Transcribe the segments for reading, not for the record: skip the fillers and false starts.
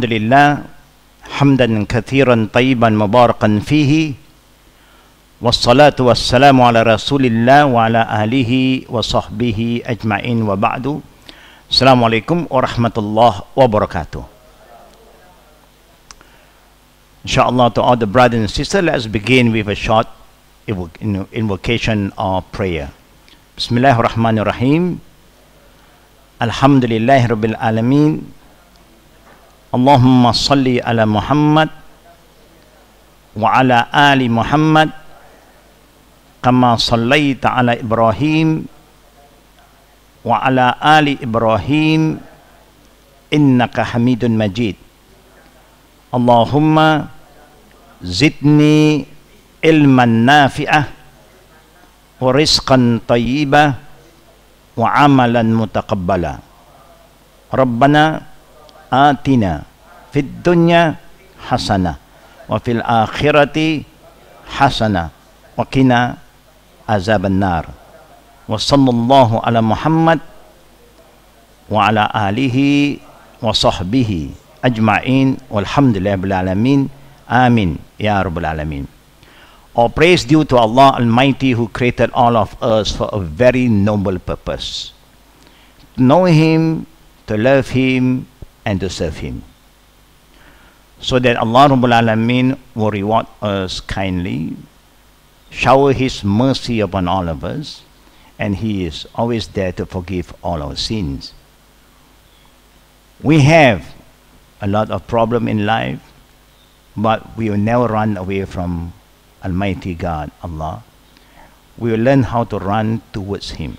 لله حمدا كثيرا طيبا مباركا فيه والصلاة والسلام على رسول الله وعلى آله وصحبه أجمعين وبعد السلام عليكم ورحمة الله وبركاته. Inshallah, to all the brothers and sisters, let's begin with a short invocation or prayer. Bismillahirrahmanirrahim. Alhamdulillahi Rabbil Alameen. Allahumma salli ala Muhammad wa ala ali Muhammad kama sallaita ala Ibrahim wa ala ali Ibrahim innaka hamidun majid. Allahumma zidni ilman nafi'ah wa rizqan tayyibah wa amalan mutaqabbala. Rabbana atina fid dunya hasanah wa fil akhirati hasanah wa qina azaban nar. Wa sallallahu ala Muhammad wa ala alihi wa sahbihi ajma'in walhamdulillahi rabbil alamin. Amin ya rabbal alamin. All praise due to Allah Almighty, who created all of us for a very noble purpose: to know Him, to love Him, and to serve Him, so that Allah Rabbul Alameen will reward us kindly, shower His mercy upon all of us, and He is always there to forgive all our sins. We have a lot of problem in life, but we will never run away from Almighty God, Allah. We will learn how to run towards Him.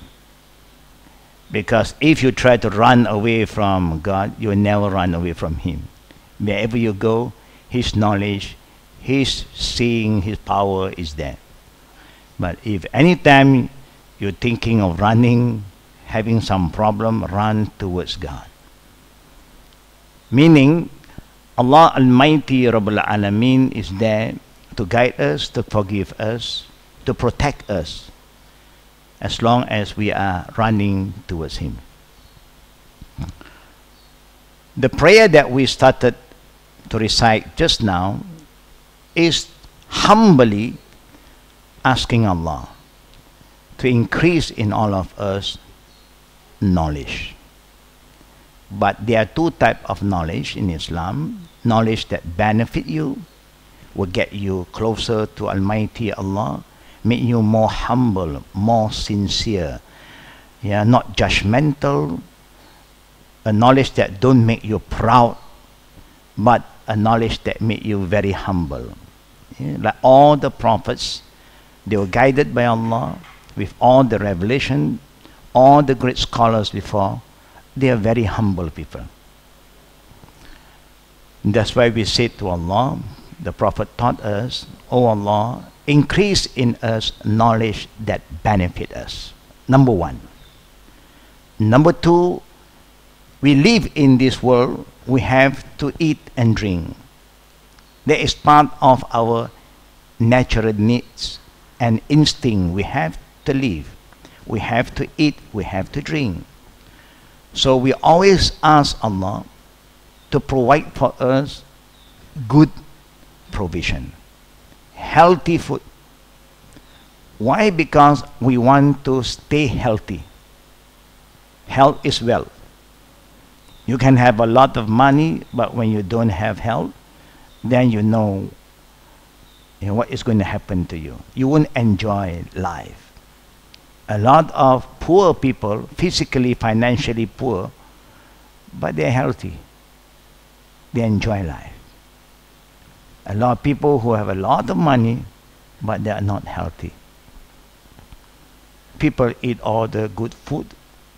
Because if you try to run away from God, you will never run away from Him. Wherever you go, His knowledge, His seeing, His power is there. But if anytime you're thinking of running, having some problem, run towards God. Meaning, Allah Almighty Rabbul Alameen is there to guide us, to forgive us, to protect us, as long as we are running towards Him. The prayer that we started to recite just now is humbly asking Allah to increase in all of us knowledge. But there are two types of knowledge in Islam: knowledge that benefit you, will get you closer to Almighty Allah, make you more humble, more sincere, not judgmental, a knowledge that don't make you proud, but a knowledge that make you very humble. Like all the prophets, they were guided by Allah with all the revelation. All the great scholars before, they are very humble people. That's why we say to Allah, the Prophet taught us, "O Allah, increase in us knowledge that benefit us." Number one. Number two, we live in this world, we have to eat and drink. That is part of our natural needs and instinct. We have to live, we have to eat, we have to drink. So we always ask Allah to provide for us good provision, healthy food. Why? Because we want to stay healthy. Health is wealth. You can have a lot of money, but when you don't have health, then you know what is going to happen to you. You won't enjoy life. A lot of poor people, physically, financially poor, but they're healthy. They enjoy life. A lot of people who have a lot of money, but they are not healthy. People eat all the good food.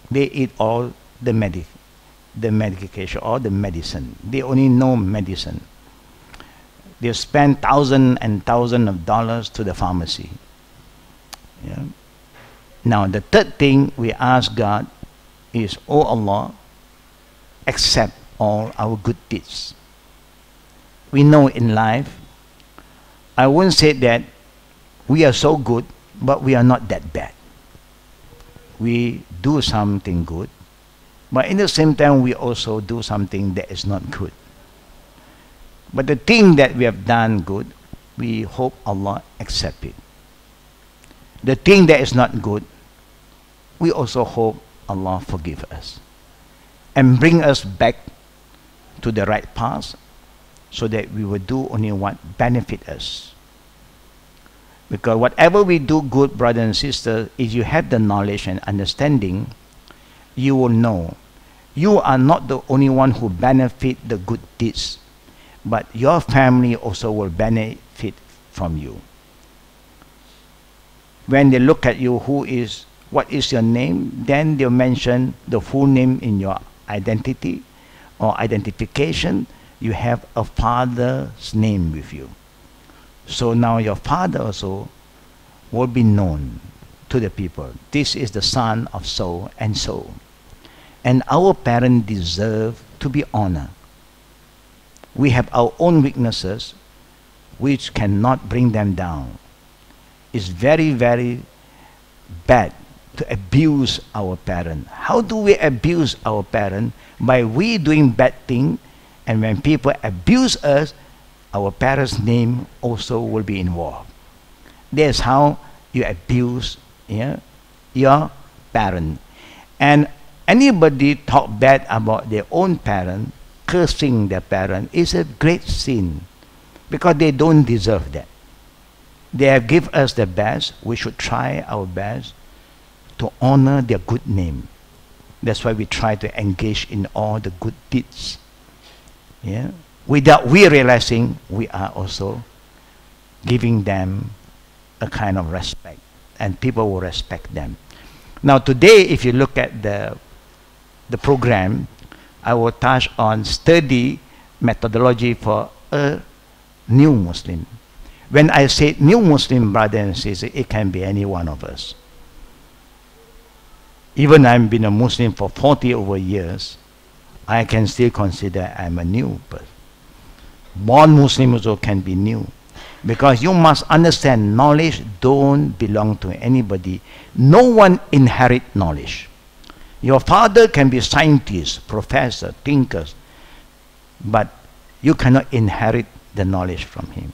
They eat all the medication, all the medicine. They only know medicine. They spend thousands and thousands of dollars to the pharmacy. Now the third thing we ask God is, "O Allah, accept all our good deeds." We know in life, I wouldn't say that we are so good, but we are not that bad. We do something good, but in the same time we also do something that is not good. But the thing that we have done good, we hope Allah accept it. The thing that is not good, we also hope Allah forgive us and bring us back to the right path, so that we will do only what benefit us. Because whatever we do good, brothers and sisters, if you have the knowledge and understanding, you will know you are not the only one who benefit the good deeds, but your family also will benefit from you. When they look at you, what is your name, then they'll mention the full name in your identity or identification. You have a father's name with you. So now your father also will be known to the people. This is the son of so and so. And our parents deserve to be honored. We have our own weaknesses which cannot bring them down. It's very, very bad to abuse our parent. How do we abuse our parent? By we doing bad thing, and when people abuse us, our parents' name also will be involved. That's how you abuse your parent. And anybody talk bad about their own parent, cursing their parent, is a great sin, because they don't deserve that. They have given us the best. We should try our best to honor their good name. That's why we try to engage in all the good deeds. Yeah? Without we realizing, we are also giving them a kind of respect, and people will respect them. Now today, if you look at the program, I will touch on study methodology for a new Muslim. When I say new Muslim, brother and sister, it can be any one of us. Even I've been a Muslim for 40 over years, I can still consider I'm a new person. Born Muslim also can be new. Because you must understand, knowledge don't belong to anybody. No one inherit knowledge. Your father can be scientist, professor, thinkers, but you cannot inherit the knowledge from him.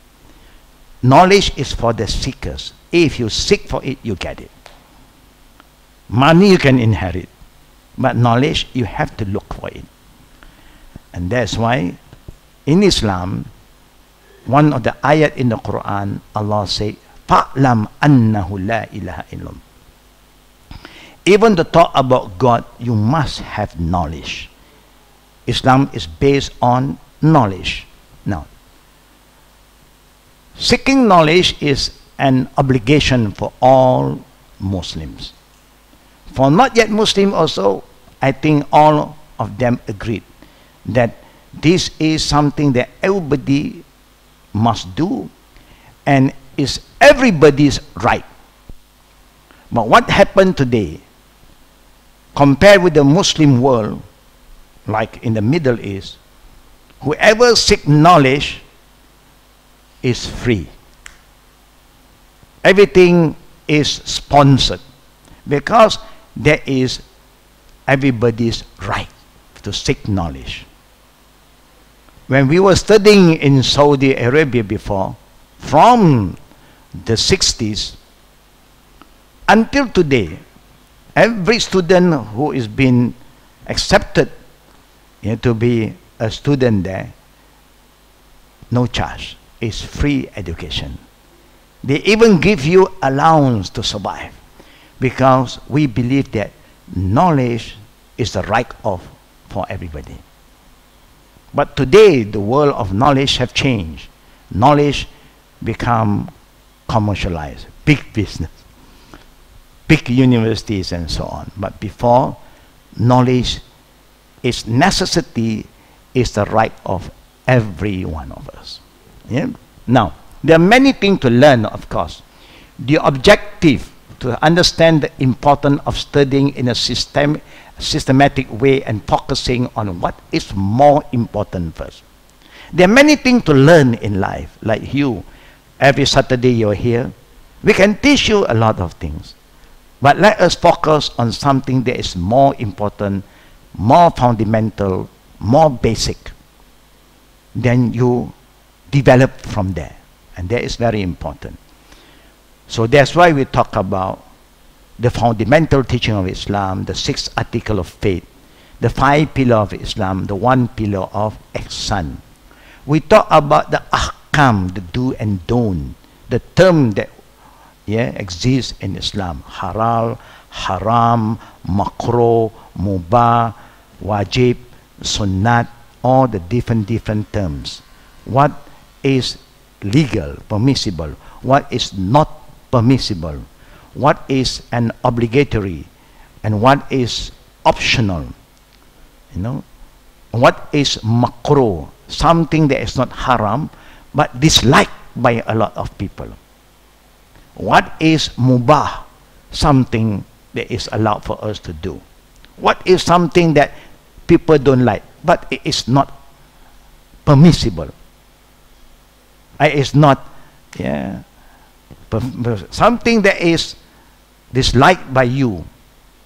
Knowledge is for the seekers. If you seek for it, you get it. Money you can inherit, but knowledge you have to look for it. And that's why in Islam, one of the ayat in the Quran, Allah say, "Fa'lam annahu la ilaha illallah." Even to talk about God, you must have knowledge. Islam is based on knowledge. Now, seeking knowledge is an obligation for all Muslims. For not yet Muslim also, I think all of them agreed that this is something that everybody must do and is everybody's right. But what happened today, compared with the Muslim world, like in the Middle East, whoever seeks knowledge is free. Everything is sponsored, because there is everybody's right to seek knowledge. When we were studying in Saudi Arabia before, from the 60s until today, every student who is been accepted to be a student there, no charge, is free education. They even give you allowance to survive, because we believe that knowledge is the right for everybody. But today, the world of knowledge have changed. Knowledge become commercialized, big business, big universities and so on. But before, knowledge is necessity, is the right of every one of us. Yeah? Now, there are many things to learn, of course. The objective to understand the importance of studying in a systematic way and focusing on what is more important first. There are many things to learn in life, like you. Every Saturday you're here. We can teach you a lot of things. But let us focus on something that is more important, more fundamental, more basic. Then you develop from there. And that is very important. So that's why we talk about the fundamental teaching of Islam, the 6 article of faith, the 5 pillar of Islam, the 1 pillar of ihsan. We talk about the ahkam, the do and don't, the term that exists in Islam: halal, haram, makruh, mubah, wajib, sunnat, all the different terms. What is legal, permissible, what is not permissible, what is an obligatory, and what is optional. You know, what is makruh, something that is not haram but disliked by a lot of people. What is mubah, something that is allowed for us to do. What is something that people don't like but it is not permissible. It is not something that is disliked by you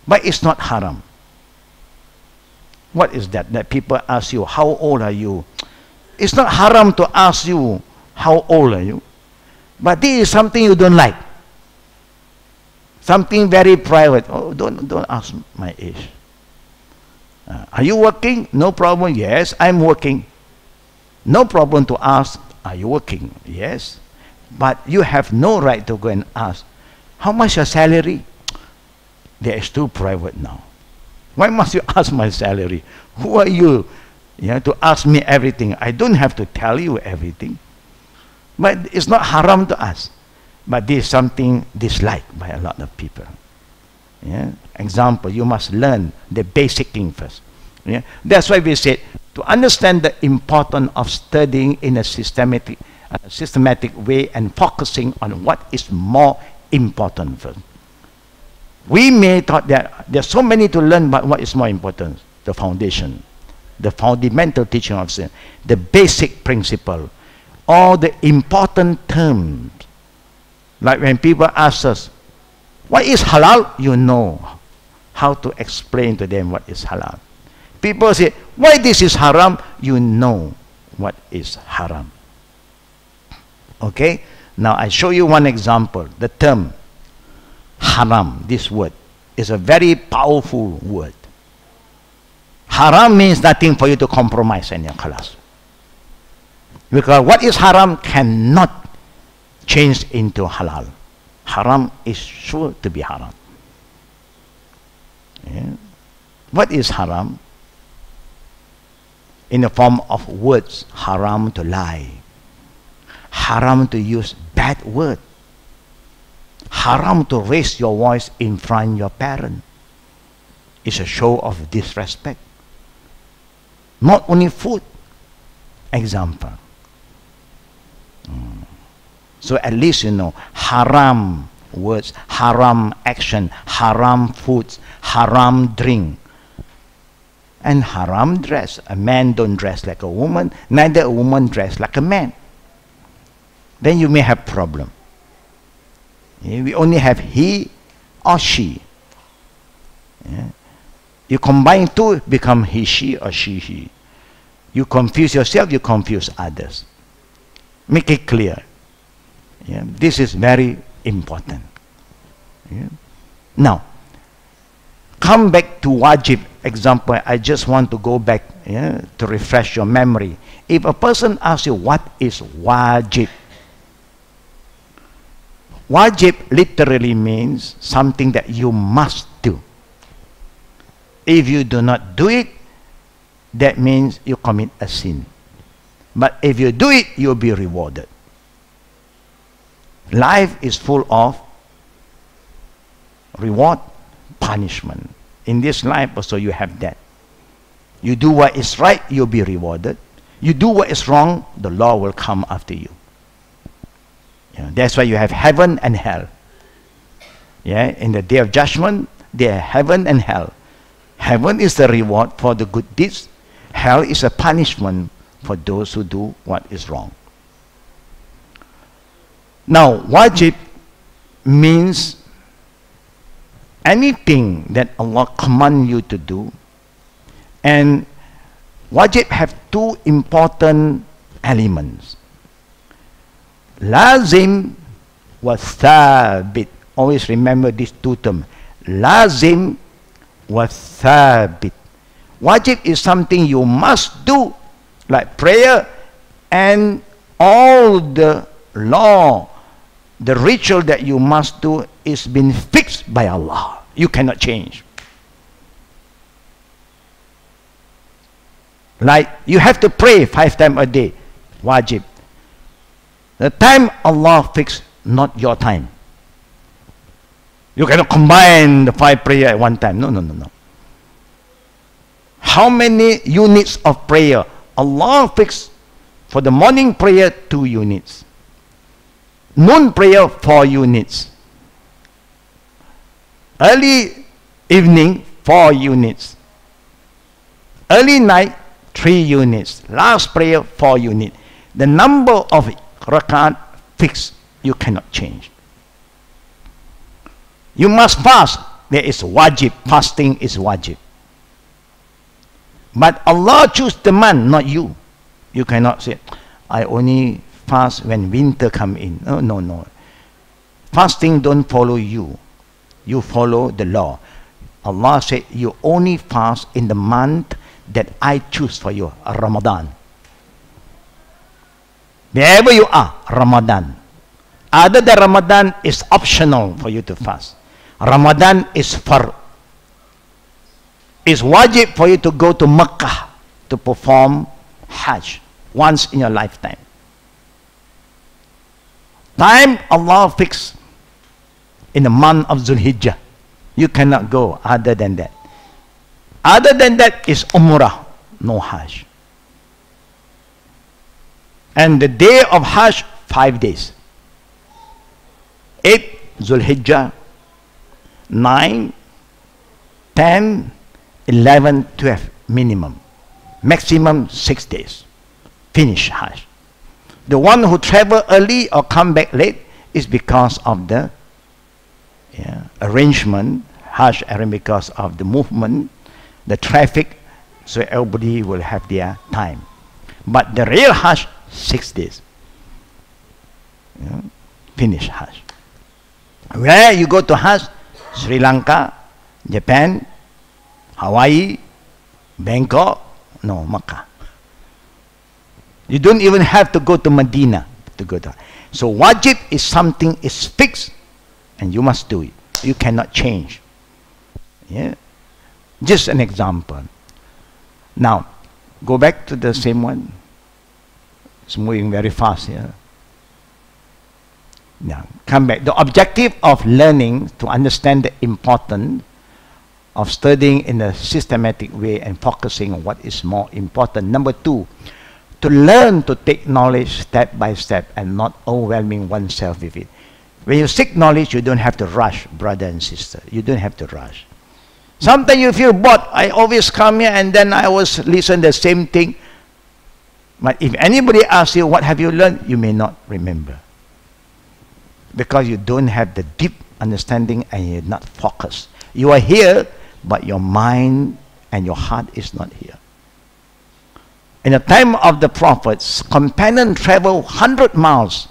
but it's not haram. What is that? That people ask you, how old are you? It's not haram to ask you, how old are you? But this is something you don't like. Something very private. Oh, don't ask my age. Are you working? No problem. Yes, I'm working. No problem to ask, are you working? Yes. But you have no right to go and ask, how much your salary? That is too private now. Why must you ask my salary? Who are you, to ask me everything? I don't have to tell you everything. But it's not haram to ask. But this is something disliked by a lot of people. Example, you must learn the basic thing first. That's why we said, to understand the importance of studying in a systematic way and focusing on what is more important first. We may thought that there's so many to learn, but what is more important? The foundation, the fundamental teaching of sin, the basic principle, all the important terms. Like when people ask us, what is halal? You know how to explain to them what is halal. People say, why this is haram? You know what is haram. Okay? Now I show you one example. The term haram, this word, is a very powerful word. Haram means nothing for you to compromise in your class. Because what is haram cannot change into halal. Haram is sure to be haram. What is haram? In the form of words. Haram to lie. Haram to use bad word. Haram to raise your voice in front of your parent. It's a show of disrespect. Not only food. Example. So at least you know haram words, haram action, haram foods, haram drink, and haram dress. A man don't dress like a woman, neither a woman dress like a man. Then you may have problem. We only have he or she. You combine two, become he, she, or she, he. You confuse yourself, you confuse others. Make it clear. This is very important. Now, come back to wajib example. I just want to go back to refresh your memory. If a person asks you what is wajib, wajib literally means something that you must do. If you do not do it, that means you commit a sin. But if you do it, you'll be rewarded. Life is full of reward, punishment. In this life also you have that. You do what is right, you'll be rewarded. You do what is wrong, the law will come after you. That's why you have heaven and hell. In the day of judgment, there are heaven and hell. Heaven is the reward for the good deeds. Hell is a punishment for those who do what is wrong. Now, wajib means anything that Allah commands you to do. And wajib have two important elements. Lazim wa thabit. Always remember these two terms. Lazim wa thabit. Wajib is something you must do, like prayer, and all the law, the ritual that you must do is been fixed by Allah. You cannot change. Like you have to pray 5 times a day, wajib. The time Allah fixed, not your time. You cannot combine the 5 prayer at one time. No, no, no, no. How many units of prayer? Allah fixed for the morning prayer 2 units. Noon prayer 4 units. Early evening 4 units. Early night 3 units. Last prayer 4 units. The number of rakat fixed. You cannot change. You must fast. There is wajib. Fasting is wajib. But Allah choose the month, not you. You cannot say, I only fast when winter come in. No, no, no. Fasting don't follow you. You follow the law. Allah said, you only fast in the month that I choose for you, Ramadan. Wherever you are, Ramadan. Other than Ramadan is optional for you to fast. Ramadan is fard. It's wajib for you to go to Mecca to perform Hajj once in your lifetime. Time Allah fixed in the month of Zulhijjah. You cannot go other than that. Other than that is Umrah, no Hajj. And the day of Hajj, 5 days. 8 Zulhijjah, 9, 10, 11, 12 minimum. Maximum 6 days. Finish Hajj. The one who travel early or come back late is because of the arrangement, Hajj arrangement, because of the movement, the traffic, so everybody will have their time. But the real Hajj, 6 days. Finish Hajj. Where you go to Hajj? Sri Lanka, Japan, Hawaii, Bangkok, no, Makkah. You don't even have to go to Medina to go to. So wajib is something is fixed and you must do it. You cannot change. Yeah. Just an example. Now, go back to the same one. It's moving very fast here. Now, come back. The objective of learning to understand the importance of studying in a systematic way and focusing on what is more important. Number 2, to learn to take knowledge step by step and not overwhelming oneself with it. When you seek knowledge, you don't have to rush, brother and sister. You don't have to rush. Sometimes you feel bored. I always come here and then I always listen the same thing. But if anybody asks you, what have you learned? You may not remember. Because you don't have the deep understanding and you're not focused. You are here, but your mind and your heart is not here. In the time of the prophets, companions traveled 100 miles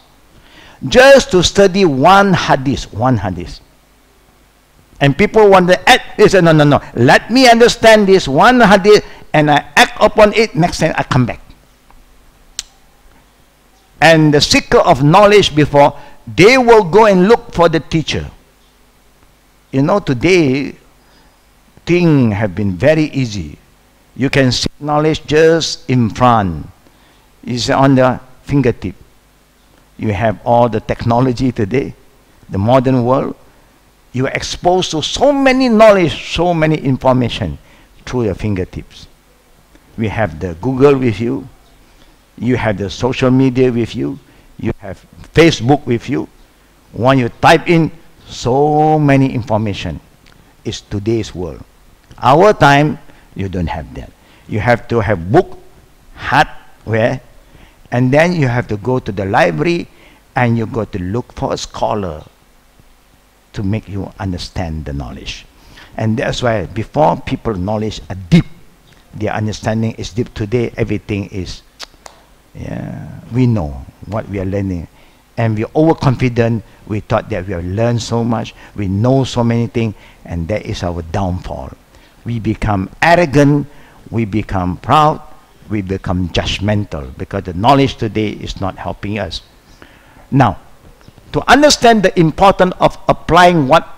just to study one hadith. And people wonder, they say, no, no, no. Let me understand this one hadith and I act upon it. Next time I come back. And the seeker of knowledge before, they will go and look for the teacher. You know, today, things have been very easy. You can seek knowledge just in front. It's on the fingertip. You have all the technology today, the modern world. You are exposed to so many knowledge, so many information through your fingertips. We have the Google with you. You have the social media with you. You have Facebook with you. When you type in so many information, it's today's world. Our time, you don't have that. You have to have book, hardware, and then you have to go to the library and you go to look for a scholar to make you understand the knowledge. And that's why before people knowledge are deep, their understanding is deep. Today everything is, we know what we are learning And we're overconfident. We thought that we have learned so much, we know so many things, and that is our downfall. We become arrogant, we become proud, we become judgmental, because the knowledge today is not helping us. Now, to understand the importance of applying what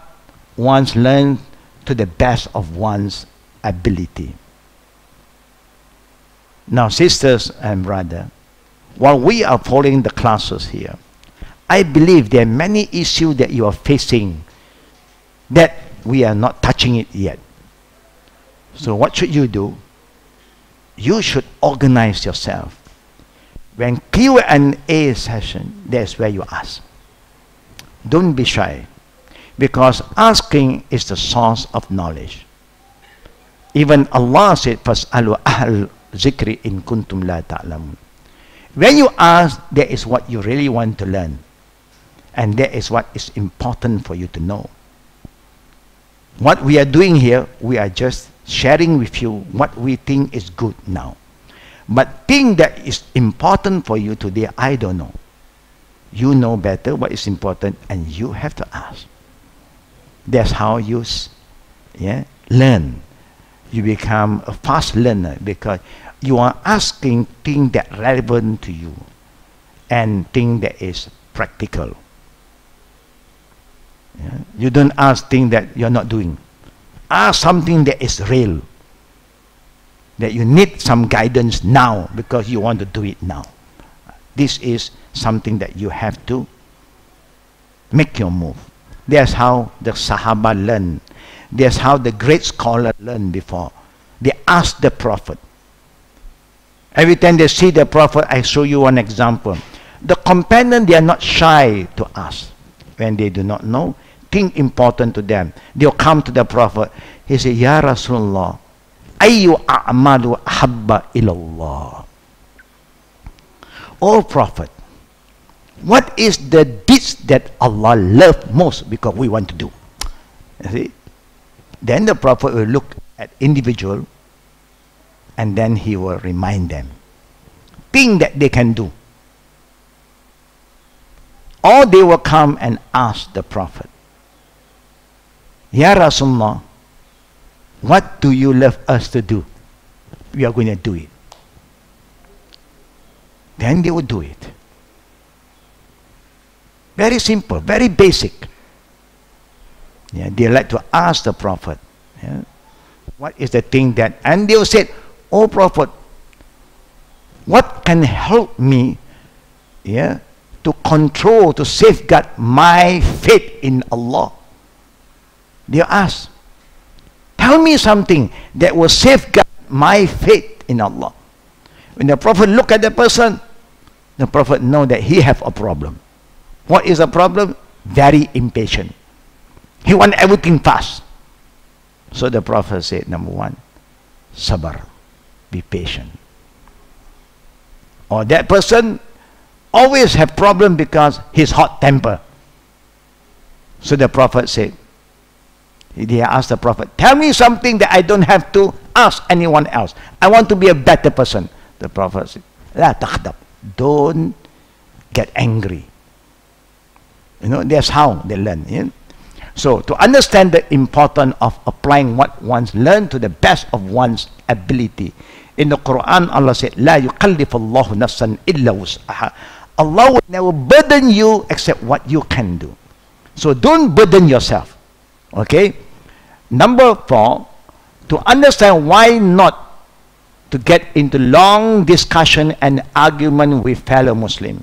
one's learned to the best of one's ability. Now, sisters and brothers, while we are following the classes here, I believe there are many issues that you are facing that we are not touching it yet. So what should you do? You should organize yourself. When Q&A session, that's where you ask. Don't be shy, because asking is the source of knowledge. Even Allah said, "Fas'alu ahl zikri in kuntum la ta'lamun." When you ask, that is what you really want to learn. And that is what is important for you to know. What we are doing here, we are just sharing with you what we think is good now. But thing that is important for you today, I don't know. You know better what is important, and you have to ask. That's how you learn. You become a fast learner, because you are asking things that are relevant to you and things that is practical. You don't ask things that you're not doing. Ask something that is real, that you need some guidance now because you want to do it now. This is something that you have to make your move. That's how the Sahaba learned. That's how the great scholar learned before. They asked the Prophet. Every time they see the Prophet, I show you one example. The companion, they are not shy to ask when they do not know. Thing important to them. They'll come to the Prophet. He said, "Ya Rasulullah, ayyu a'malu habba ilallah." Oh Prophet, what is the deeds that Allah loves most because we want to do? You see? Then the Prophet will look at individual, and then he will remind them things that they can do. Or they will come and ask the Prophet, "Ya Rasulullah, what do you love us to do? We are going to do it." Then they will do it. Very simple, very basic. They like to ask the Prophet, what is the thing that, and they will say, "Oh Prophet, what can help me to control, to safeguard my faith in Allah?" They ask, "Tell me something that will safeguard my faith in Allah." When the Prophet look at the person, the Prophet know that he have a problem. What is the problem? Very impatient. He want everything fast. So the Prophet said, number one, sabar, be patient. Or that person always have problem because he's hot temper. So the Prophet said, they asked the Prophet, "Tell me something that I don't have to ask anyone else. I want to be a better person." The Prophet said, "La takhdab." Don't get angry. That's how they learn. So to understand the importance of applying what one's learned to the best of one's ability, in the Quran Allah said, "La yukallifullahu nafsan illa wus'aha." Allah will never burden you except what you can do. So don't burden yourself. Okay? Number 4, to understand why not to get into long discussion and argument with fellow Muslim.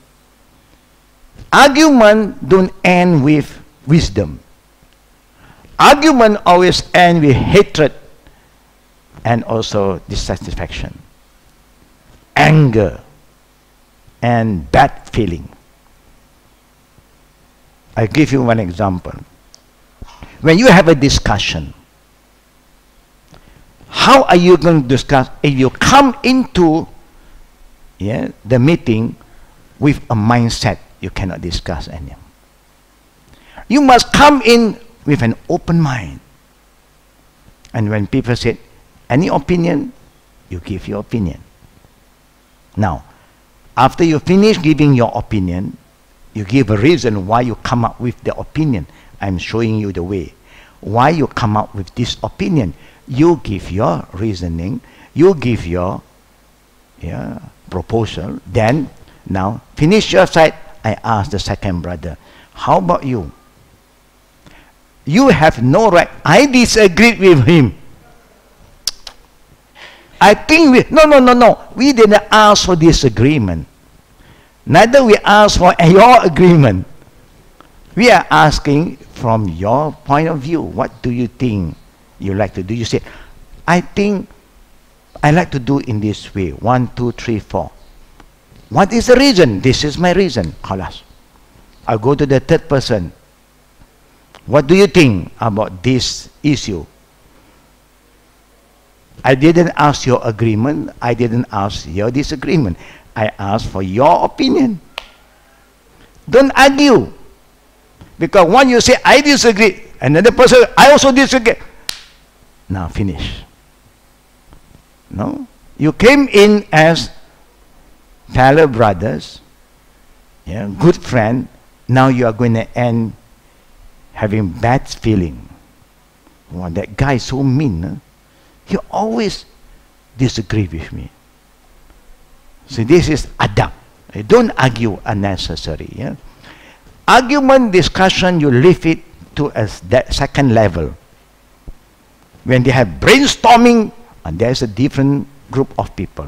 Argument don't end with wisdom. Argument always end with hatred and also dissatisfaction, anger, and bad feeling. I give you one example. When you have a discussion, how are you going to discuss if you come into the meeting with a mindset you cannot discuss anymore? You must come in with an open mind. And when people say, "Any opinion?" you give your opinion. Now, after you finish giving your opinion, You give a reason why you come up with the opinion. I'm showing you the way. Why you come up with this opinion. You give your reasoning. You give your proposal. Then, now, finish your side. I ask the second brother, how about you? You have no right. I disagreed with him. I think no. We didn't ask for disagreement. Neither we asked for your agreement. We are asking from your point of view. What do you think you like to do? You say, I think I like to do in this way. 1, 2, 3, 4. What is the reason? This is my reason. Khalas. I'll go to the third person. What do you think about this issue? I didn't ask your agreement. I didn't ask your disagreement. I asked for your opinion. Don't argue. Because when you say, I disagree, another person, I also disagree. Now finish. No? You came in as fellow brothers, good friend. Now you are going to end having bad feeling. Wow, that guy is so mean. Huh? He always disagree with me. So this is adab. Don't argue unnecessary. Yeah? Argument, discussion, you leave it to that second level. When they have brainstorming, and there's a different group of people.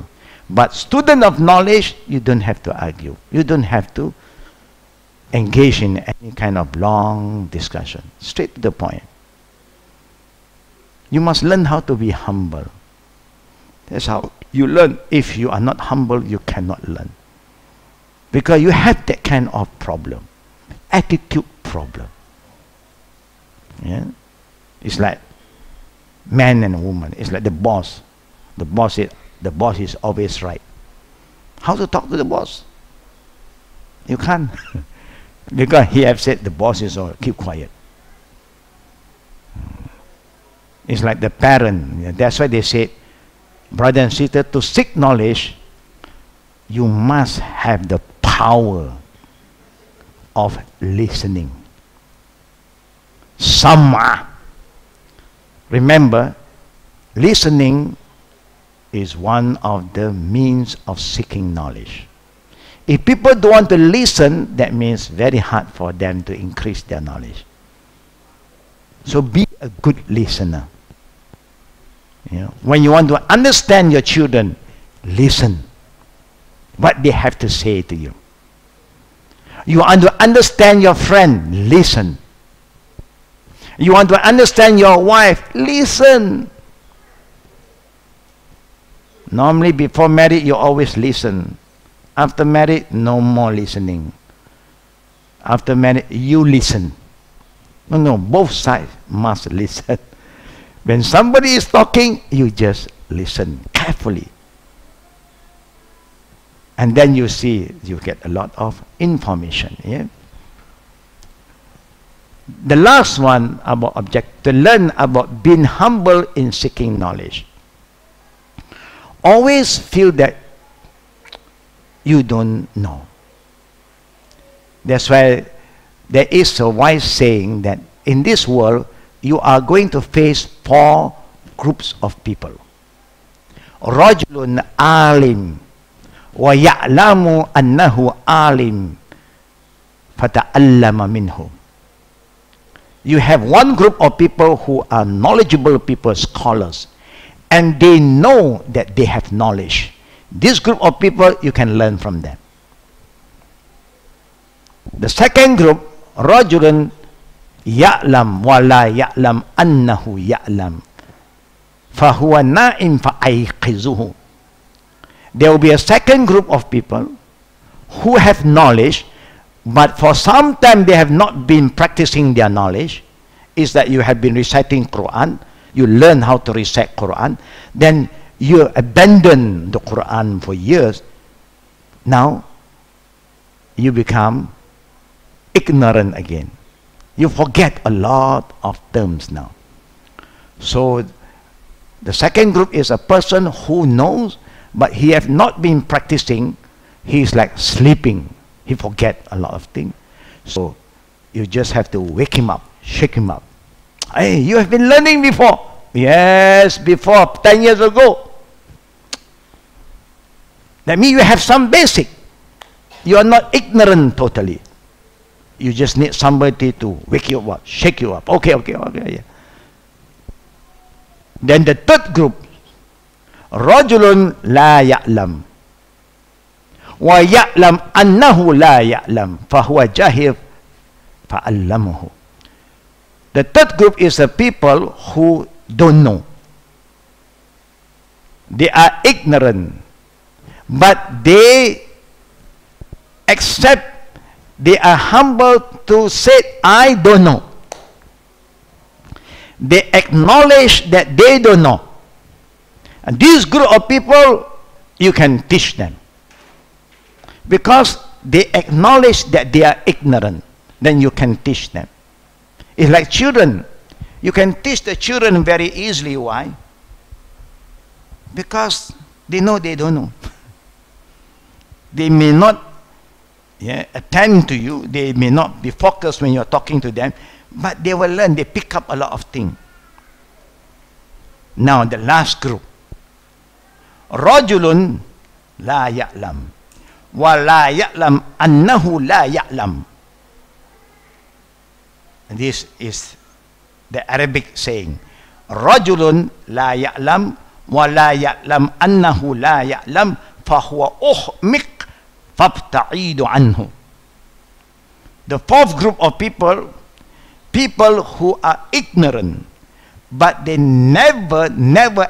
But student of knowledge, you don't have to argue. You don't have to engage in any kind of long discussion. Straight to the point. You must learn how to be humble. That's how you learn. If you are not humble, you cannot learn. Because you have that kind of problem. Attitude problem. Yeah? It's like man and woman. It's like the boss. The boss is always right. How to talk to the boss? You can't. Because he have said the boss is all, keep quiet. It's like the parent. That's why they said, brother and sister, to seek knowledge, you must have the power of listening. Sama. Remember, listening is one of the means of seeking knowledge. If people don't want to listen, that means very hard for them to increase their knowledge. So be a good listener. When you want to understand your children, listen what they have to say to you. You want to understand your friend, listen. You want to understand your wife, listen. Normally before marriage, you always listen. After marriage, no more listening. After marriage, you listen. No, both sides must listen. When somebody is talking, you just listen carefully. And then you see, you get a lot of information. Yeah? The last one about to learn about being humble in seeking knowledge. Always feel that you don't know. That's why there is a wise saying that in this world, you are going to face 4 groups of people. Rajulun alim wa ya'lamu annahu alim fata'allama minhu. You have one group of people who are knowledgeable people, scholars, and they know that they have knowledge. This group of people, you can learn from them. The second group, rajulun ya'lam wa la ya'lam annahu ya'lam fahuwa na'im fa'ayqizuhu. There will be a second group of people who have knowledge, but for some time they have not been practicing their knowledge. Is that you have been reciting Quran, you learn how to recite Quran, then you abandon the Quran for years. Now you become ignorant again. You forget a lot of terms now. So the second group is a person who knows, but he has not been practicing. He is like sleeping. He forget a lot of things. So you just have to wake him up, shake him up. Hey, you have been learning before. Yes, before, 10 years ago. That means you have some basic. You are not ignorant totally. You just need somebody to wake you up, shake you up. Okay, yeah. Then the third group, رجل لا يعلم ويعلم أنه لا يعلم فهو جاهل فعلمه. The third group is the people who don't know. They are ignorant, but they accept, they are humble to say, I don't know. They acknowledge that they don't know. And this group of people, you can teach them. Because they acknowledge that they are ignorant, then you can teach them. It's like children. You can teach the children very easily. Why? Because they know they don't know. They may not attend to you. They may not be focused when you're talking to them. But they will learn. They pick up a lot of things. Now the last group. رجل لا يعلم ولا يعلم أنه لا يعلم. This is the Arabic saying. رجل لا يعلم ولا يعلم أنه لا يعلم فهو أحمق فابتعيد عنه. The fourth group of people who are ignorant, but they never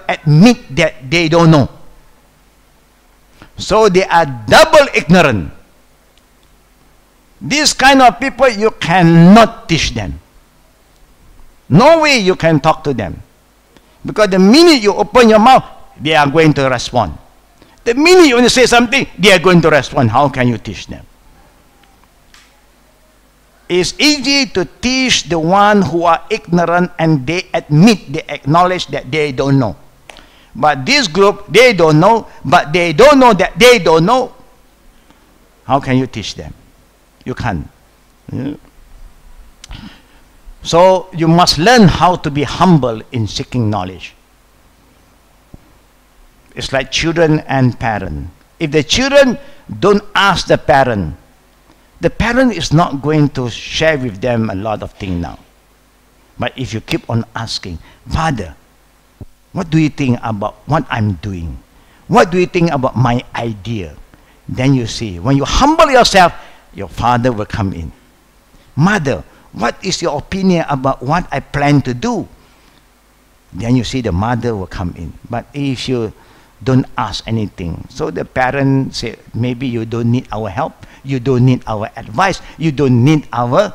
admit that they don't know. So they are double ignorant. This kind of people, you cannot teach them. No way you can talk to them. Because the minute you open your mouth, they are going to respond. The minute you want to say something, they are going to respond. How can you teach them? It's easy to teach the one who are ignorant and they admit, they acknowledge that they don't know. But this group, they don't know, but they don't know that they don't know. How can you teach them? You can't. Yeah. So you must learn how to be humble in seeking knowledge. It's like children and parents. If the children don't ask the parent is not going to share with them a lot of things now. But if you keep on asking, Father, what do you think about what I'm doing? What do you think about my idea? Then you see, when you humble yourself, your father will come in. Mother, what is your opinion about what I plan to do? Then you see the mother will come in. But if you don't ask anything, so the parent say, maybe you don't need our help, you don't need our advice, you don't need our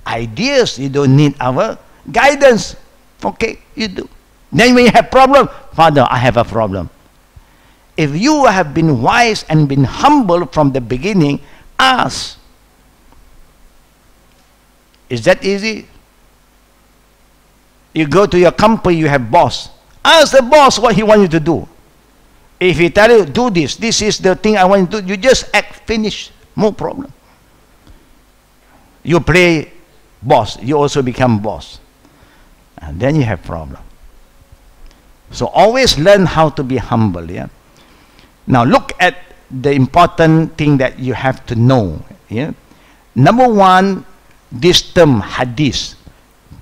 ideas, you don't need our guidance. Okay, you do. Then when you have problem, Father, I have a problem. If you have been wise and been humble from the beginning, ask. Is that easy? You go to your company, you have boss. Ask the boss what he wants you to do. If he tell you, do this, this is the thing I want you to do, you just act, finish, no problem. You play boss, you also become boss. And then you have problem. So always learn how to be humble. Yeah. Now look at the important thing that you have to know. Yeah. Number one, this term hadith,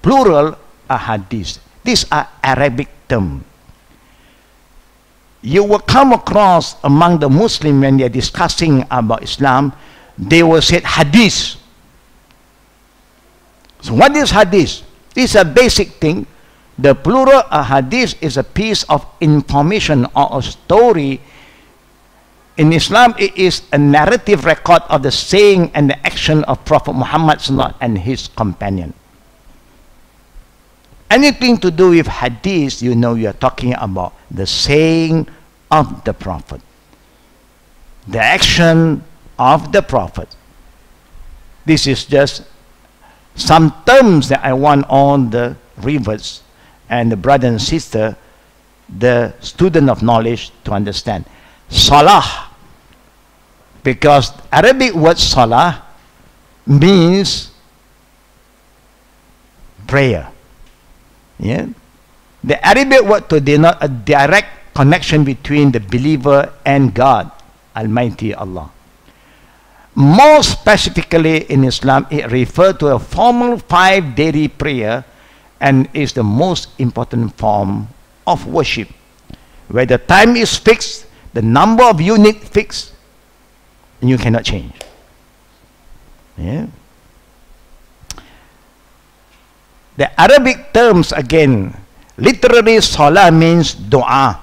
plural are hadith. These are Arabic terms. You will come across among the Muslims when they are discussing about Islam, they will say hadith. So what is hadith? This is a basic thing. The plural hadith is a piece of information or a story. In Islam, it is a narrative record of the saying and the action of Prophet Muhammad and his companion. Anything to do with hadith, you know you are talking about the saying of the Prophet, the action of the Prophet. This is just some terms that I want all the readers and the brother and sister, the student of knowledge, to understand. Salah, Because Arabic word salah means prayer. Yeah? The Arabic word to denote a direct connection between the believer and God, Almighty Allah. More specifically in Islam, it refers to a formal 5 daily prayer and is the most important form of worship, where the time is fixed, the number of units fixed, and you cannot change. Yeah. The Arabic terms again, literally salah means dua.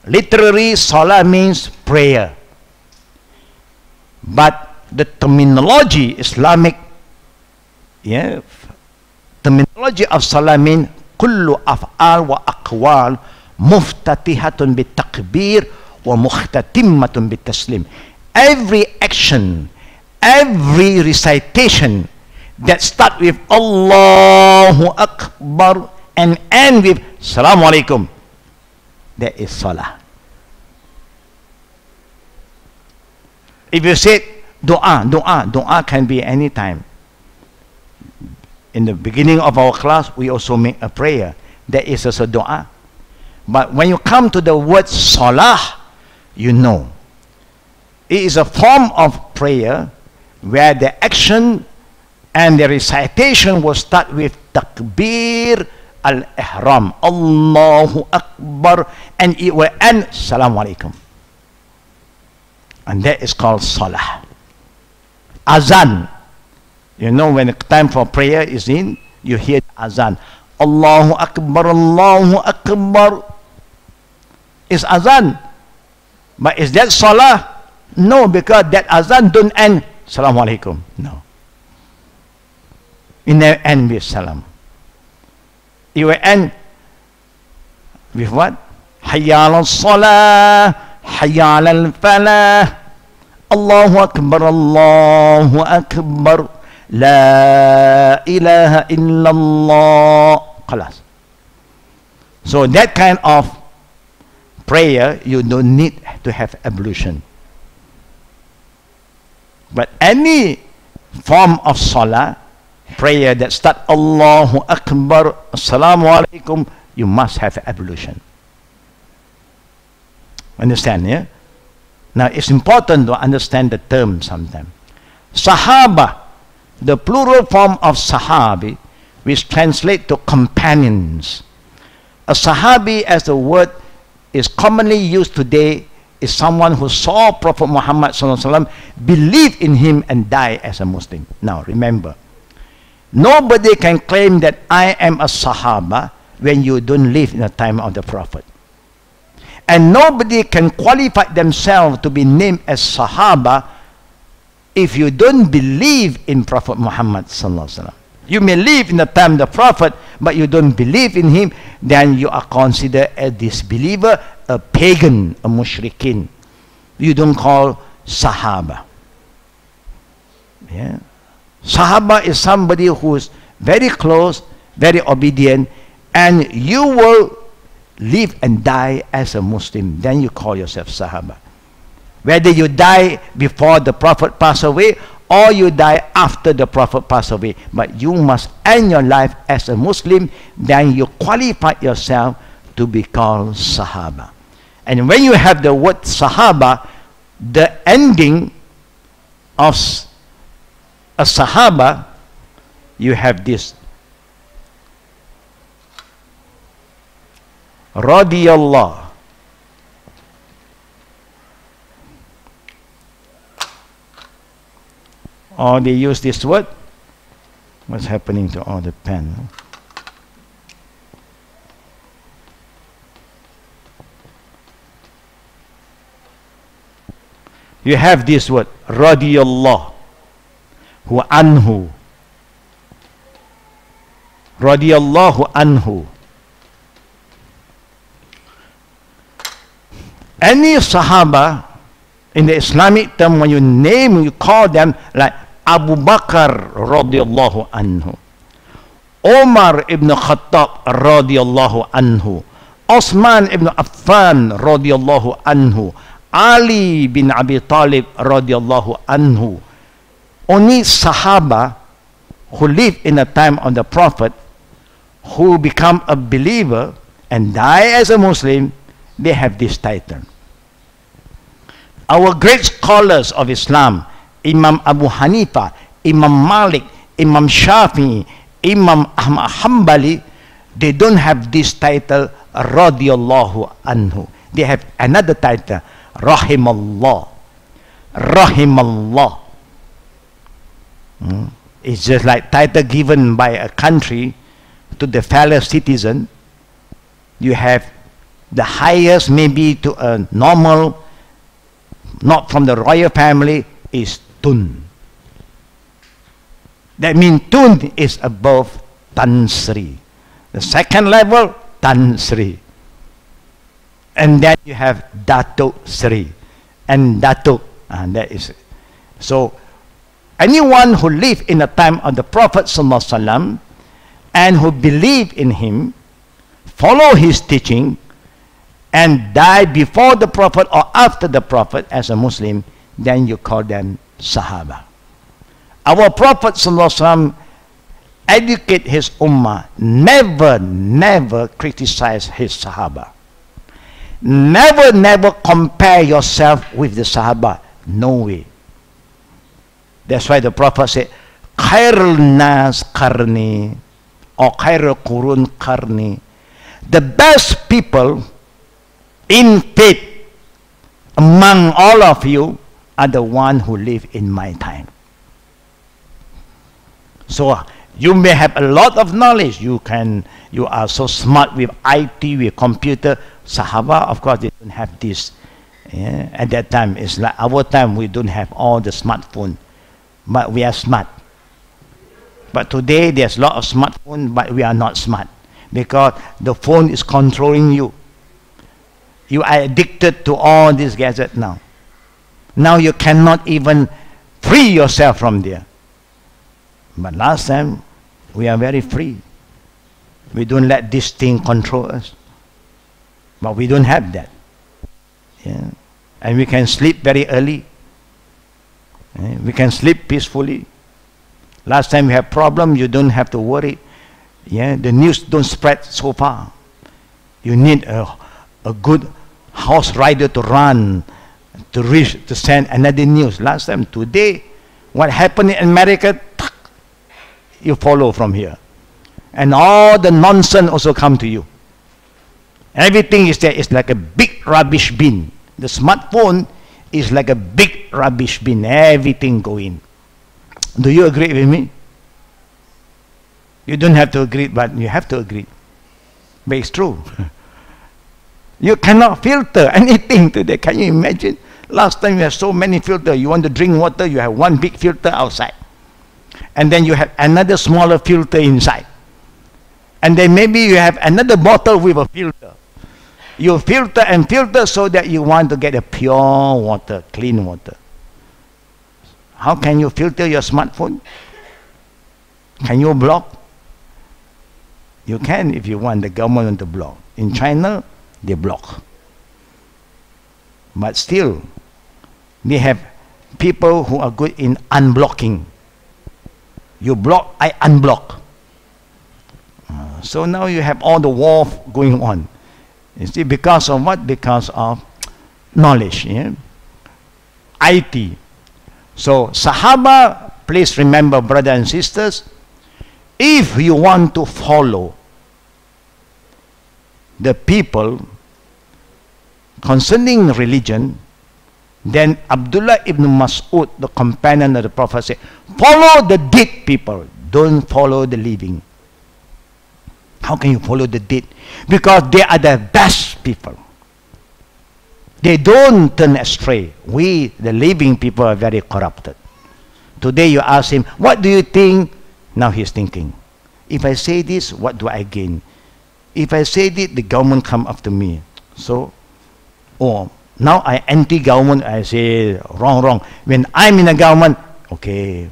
Literally salah means prayer. But the terminology, Islamic terminology of salah means kullu af'al wa aqwal muftatihatun bitakbir wa mukhtatimmatun bitaslim. Every action, every recitation that start with Allahu Akbar and end with Assalamu Alaikum, that is salah. If you say dua can be any time. In the beginning of our class, we also make a prayer. That is also dua. But when you come to the word salah, you know, it is a form of prayer where the action and the recitation will start with takbir al-ihram, Allahu Akbar, and it will end Assalamu Alaikum. And that is called salah. Azan. You know, when the time for prayer is in, you hear azan. Allahu Akbar, Allahu Akbar. It's azan. But is that salah? No, because that azan don't end Assalamu Alaikum. No. It never end with salam. It will end with what? Hayya ala salah, hayya ala falah, Allahu Akbar, Allahu Akbar, La ilaha illallah. Khalas. So that kind of prayer, you don't need to have ablution. But any form of salah, prayer that start Allahu Akbar, Assalamu Alaikum, you must have ablution. Understand, yeah? Now it's important to understand the term sometimes. Sahaba, the plural form of sahabi, which translate to companions. A sahabi, as the word is commonly used today, is someone who saw Prophet Muhammad SAW, believed in him and died as a Muslim. Now remember, nobody can claim that I am a Sahaba when you don't live in the time of the Prophet. And nobody can qualify themselves to be named as Sahaba if you don't believe in Prophet Muhammad SAW. You may live in the time of the Prophet, but you don't believe in him, then you are considered a disbeliever, a pagan, a mushrikin. You don't call Sahaba. Yeah. Sahaba is somebody who is very close, very obedient, and you will live and die as a Muslim. Then you call yourself Sahaba. Whether you die before the Prophet passed away or you die after the Prophet passed away, but you must end your life as a Muslim, then you qualify yourself to be called Sahaba. And when you have the word Sahaba, the ending of a Sahaba, you have this radiyallah. Or they use this word. What's happening to all the pen? You have this word, radiyallahu anhu. Radiyallahu anhu. Any Sahaba, in the Islamic term, when you name, you call them, like Abu Bakr radiyallahu anhu, Omar ibn Khattab radiyallahu anhu, Osman ibn Affan radiyallahu anhu, Ali bin Abi Talib radiallahu anhu. Only Sahaba who lived in the time of the Prophet, who become a believer and die as a Muslim, they have this title. Our great scholars of Islam, Imam Abu Hanifa, Imam Malik, Imam Shafi'i, Imam Ahmad Hanbali, they don't have this title, radiyallahu anhu. They have another title, rahimallah. Rahimallah. It's just like title given by a country to the fellow citizen. You have the highest, maybe to a normal, not from the royal family, is Tun. That means Tun is above Tan Sri. The second level, Tan Sri. And then you have Datuk Sri. And Datuk. And that is it. So, anyone who lived in the time of the Prophet ﷺ and who believed in him, follow his teaching, and die before the Prophet or after the Prophet as a Muslim, then you call them Sahaba. Our Prophet ﷺ educate his ummah, never criticize his Sahaba. Never compare yourself with the Sahaba. No way. That's why the Prophet said, Khairul Nas Qarni, or Khairul Qurun Qarni. The best people in faith among all of you are the one who live in my time. So you may have a lot of knowledge. You are so smart with IT, with computer. Sahaba, of course, they don't have this. Yeah? At that time, it's like our time. We don't have all the smartphone, but we are smart. But today, there's a lot of smartphone, but we are not smart because the phone is controlling you. You are addicted to all these gadgets now. Now you cannot even free yourself from there. But last time, we are very free. We don't let this thing control us. But we don't have that. Yeah. And we can sleep very early. Yeah. We can sleep peacefully. Last time we have problem, you don't have to worry. Yeah. The news don't spread so far. You need a good house rider to run, to send another news. Last time, today, what happened in America, you follow from here. And all the nonsense also come to you. Everything is there. It's like a big rubbish bin. The smartphone is like a big rubbish bin. Everything go in. Do you agree with me? You don't have to agree, but you have to agree. But it's true. You cannot filter anything today. Can you imagine? Last time you have so many filters. You want to drink water, you have one big filter outside. And then you have another smaller filter inside. And then maybe you have another bottle with a filter. You filter and filter so that you want to get a pure water, clean water. How can you filter your smartphone? Can you block? You can if you want. The government to block. In China, they block. But still, they have people who are good in unblocking. You block, I unblock. So now you have all the war going on. You see, because of what? Because of knowledge. Yeah? IT. So Sahaba, please remember, brothers and sisters, if you want to follow the people concerning religion, then Abdullah ibn Mas'ud, the companion of the Prophet, said, follow the dead people, don't follow the living. How can you follow the dead? Because they are the best people. They don't turn astray. We, the living people, are very corrupted. Today you ask him, what do you think? Now he's thinking, if I say this, what do I gain? If I say this, the government come after me. So, now I anti-government, I say wrong. When I'm in the government, okay,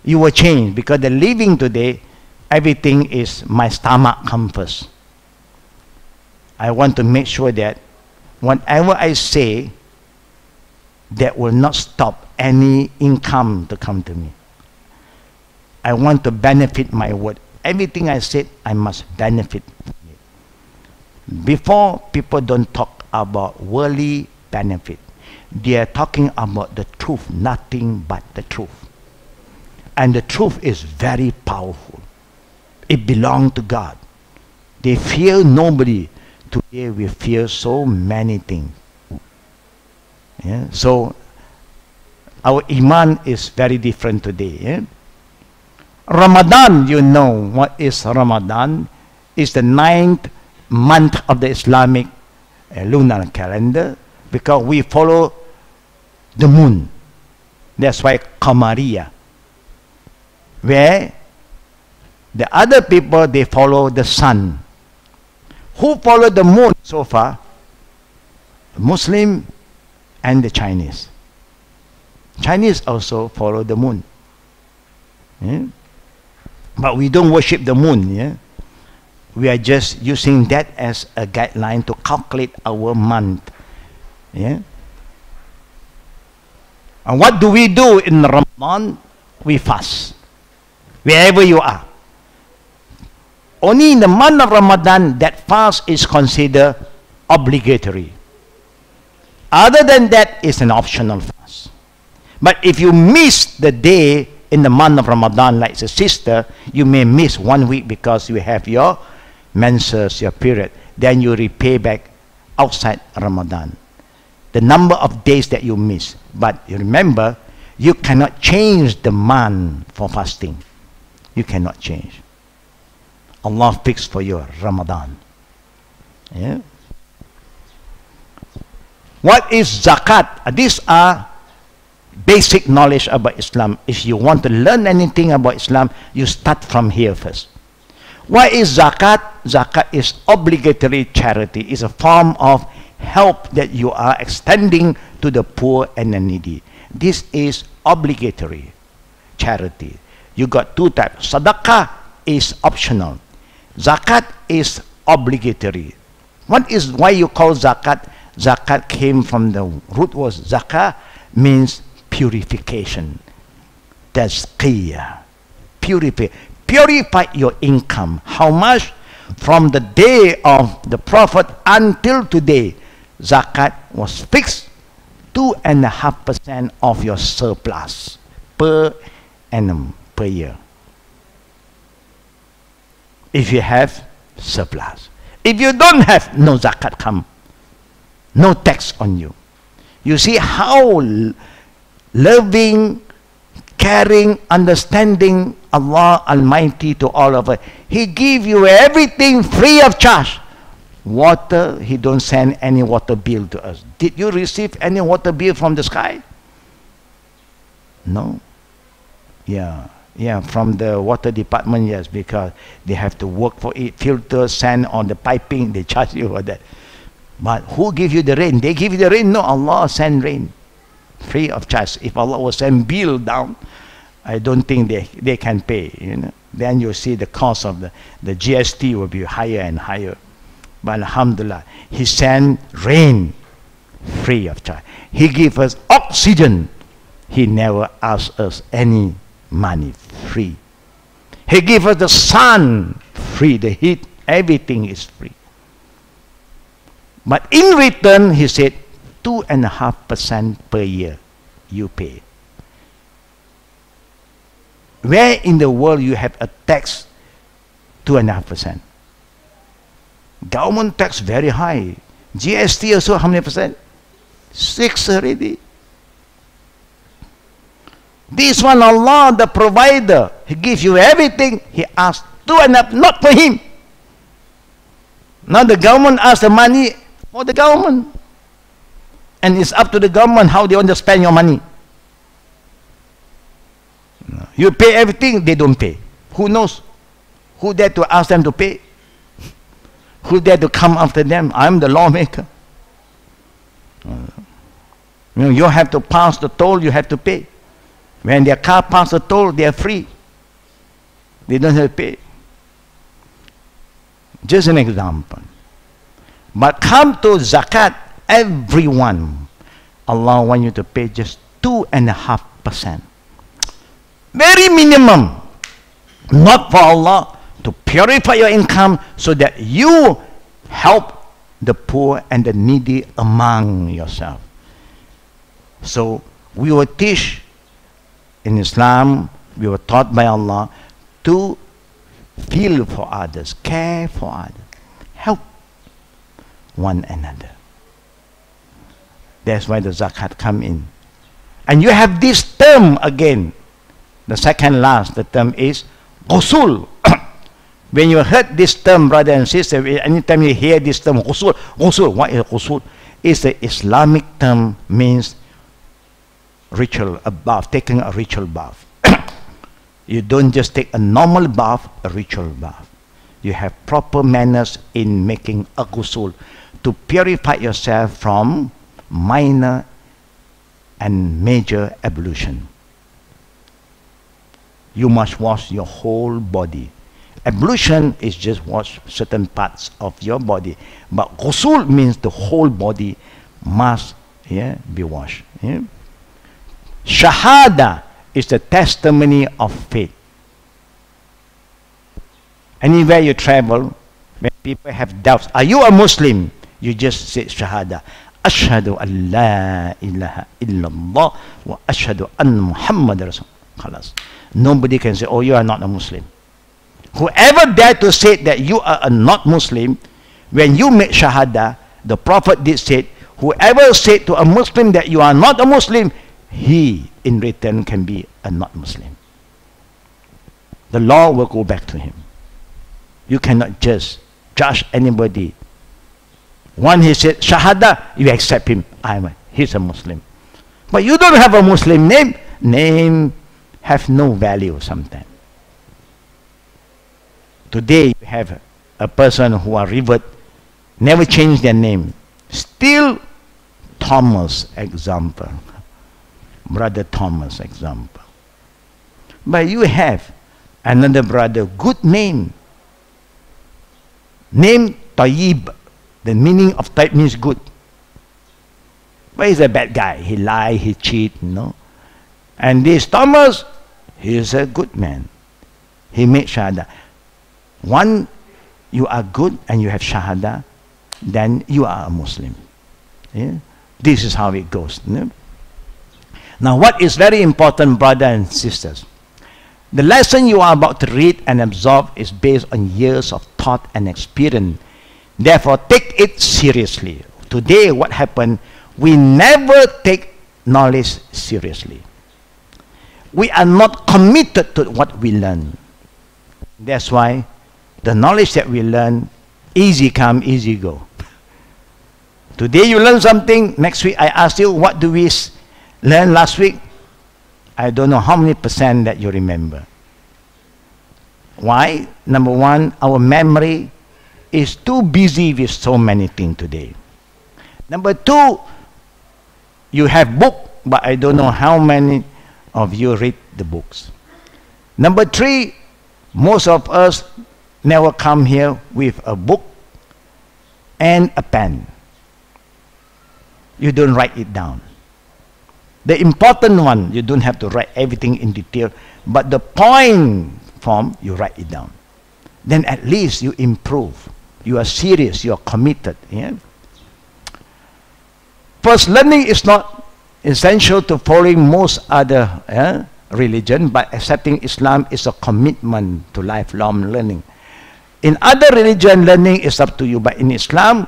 you will change, because the living today, everything is my stomach comes first. I want to make sure that whatever I say that will not stop any income to come to me. I want to benefit my word. Everything I said, I must benefit from it. Before, people don't talk about worldly benefit. They are talking about the truth, nothing but the truth. And the truth is very powerful. It belongs to God. They fear nobody. Today we fear so many things. Yeah? So our iman is very different today. Yeah? Ramadan, you know what is Ramadan? It's the 9th month of the Islamic lunar calendar, because we follow the moon. That's why Qamariya. Where the other people, they follow the sun. Who follow the moon so far? Muslim and the Chinese. Chinese also follow the moon. Yeah? But we don't worship the moon. Yeah? We are just using that as a guideline to calculate our month. Yeah? And what do we do in Ramadan? We fast. Wherever you are. Only in the month of Ramadan that fast is considered obligatory. Other than that, it's an optional fast. But if you miss the day in the month of Ramadan, like a sister, you may miss 1 week because you have your menses, your period. Then you repay back outside Ramadan the number of days that you miss. But you remember, you cannot change the month for fasting. You cannot change. Allah fixed for you Ramadan. Yeah. What is zakat? These are basic knowledge about Islam. If you want to learn anything about Islam, you start from here first. What is zakat? Zakat is obligatory charity. It's a form of help that you are extending to the poor and the needy. This is obligatory charity. You got two types. Sadaqah is optional. Zakat is obligatory. Why you call zakat? Zakat came from the root word zakah, means purification. Tazkiyah. Purify your income. How much? From the day of the Prophet until today, zakat was fixed 2.5% of your surplus per annum, per year. If you have surplus. If you don't have, no zakat come. No tax on you. You see how loving, caring, understanding Allah Almighty to all of us. He give you everything free of charge. Water, He don't send any water bill to us. Did you receive any water bill from the sky? No. Yeah, from the water department, yes, because they have to work for it, filter, sand on the piping, they charge you for that. But who give you the rain? They give you the rain? No, Allah send rain. Free of charge. If Allah will send bill down, I don't think they can pay. You know. Then you see the cost of the GST will be higher and higher. But Alhamdulillah, He sent rain free of charge. He give us oxygen. He never asked us any money, free. He give us the sun, free. The heat, everything is free. But in return, He said, 2.5% per year you pay. Where in the world you have a tax 2.5%? Government tax very high. GST also how many percent? 6 already. This one, Allah, the provider, He gives you everything. He asks 2.5%, not for Him. Now the government asks the money for the government. And it's up to the government how they want to spend your money. You pay everything, they don't pay. Who knows? Who dare to ask them to pay? Who dare to come after them? I'm the lawmaker. You have to pass the toll, you have to pay. When their car passes the toll, they are free. They don't have to pay. Just an example. But come to zakat, everyone, Allah wants you to pay just 2.5%. Very minimum. Not for Allah, to purify your income so that you help the poor and the needy among yourself. So we will teach in Islam, we were taught by Allah to feel for others, care for others, help one another. That's why the zakat come in. And you have this term again. The second last, the term is ghusl. When you heard this term, brother and sister, anytime you hear this term ghusl, what is ghusl? It's the Islamic term, means ritual, a bath, taking a ritual bath. You don't just take a normal bath, a ritual bath. You have proper manners in making a ghusl to purify yourself from minor and major ablution. You must wash your whole body. Ablution is just wash certain parts of your body, but ghusl means the whole body must be washed. Shahada is the testimony of faith. Anywhere you travel, when people have doubts, are you a Muslim? You just say Shahada. Ashhadu an la ilaha illallah wa ashhadu anna Muhammad Rasulullah. Nobody can say, oh, you are not a Muslim. Whoever dare to say that you are a not Muslim, when you make Shahada, the Prophet did say, whoever said to a Muslim that you are not a Muslim, he in return can be a not Muslim. The law will go back to him. You cannot just judge anybody. One he said Shahada, you accept him. He's a Muslim. But you don't have a Muslim name. Name have no value sometimes. Today you have a person who are revered, never change their name. Still Thomas example. Brother Thomas example. But you have another brother, good name. Name Tayyib. The meaning of Tayyib means good. But he's a bad guy. He lie, he cheat, And this Thomas, he is a good man. He made Shahada. One, you are good and you have Shahada, then you are a Muslim. This is how it goes. Now what is very important, brothers and sisters, the lesson you are about to read and absorb is based on years of thought and experience. Therefore, take it seriously. Today, what happened, we never take knowledge seriously. We are not committed to what we learn. That's why the knowledge that we learn, easy come, easy go. Today you learn something, next week I ask you, what do we learn last week? I don't know how many percent that you remember. Why? Number one, our memory is too busy with so many things today. Number two, you have book, but I don't know how many of you read the books. Number three, most of us never come here with a book and a pen. You don't write it down. The important one, you don't have to write everything in detail, but the point form, you write it down. Then at least you improve. You are serious, you are committed. First, learning is not essential to following most other religion, but accepting Islam is a commitment to lifelong learning. In other religion, learning is up to you, but in Islam,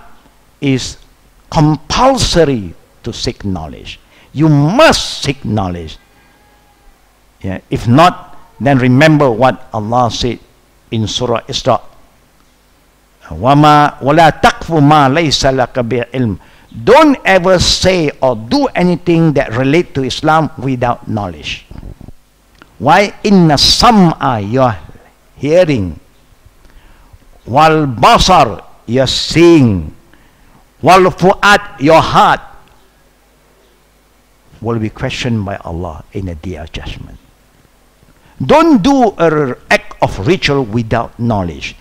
is compulsory to seek knowledge. You must seek knowledge. If not, then remember what Allah said in Surah Isra. وَلَا تَقْفُ مَا لَيْسَ لَكَ بِعِلْمٍ. Don't ever say or do anything that relate to Islam without knowledge. Why? Inna sam'a, your hearing. Wal basar, your seeing. Wal fu'ad, your heart, will be questioned by Allah in a day of judgment. Don't do an act of ritual without knowledge.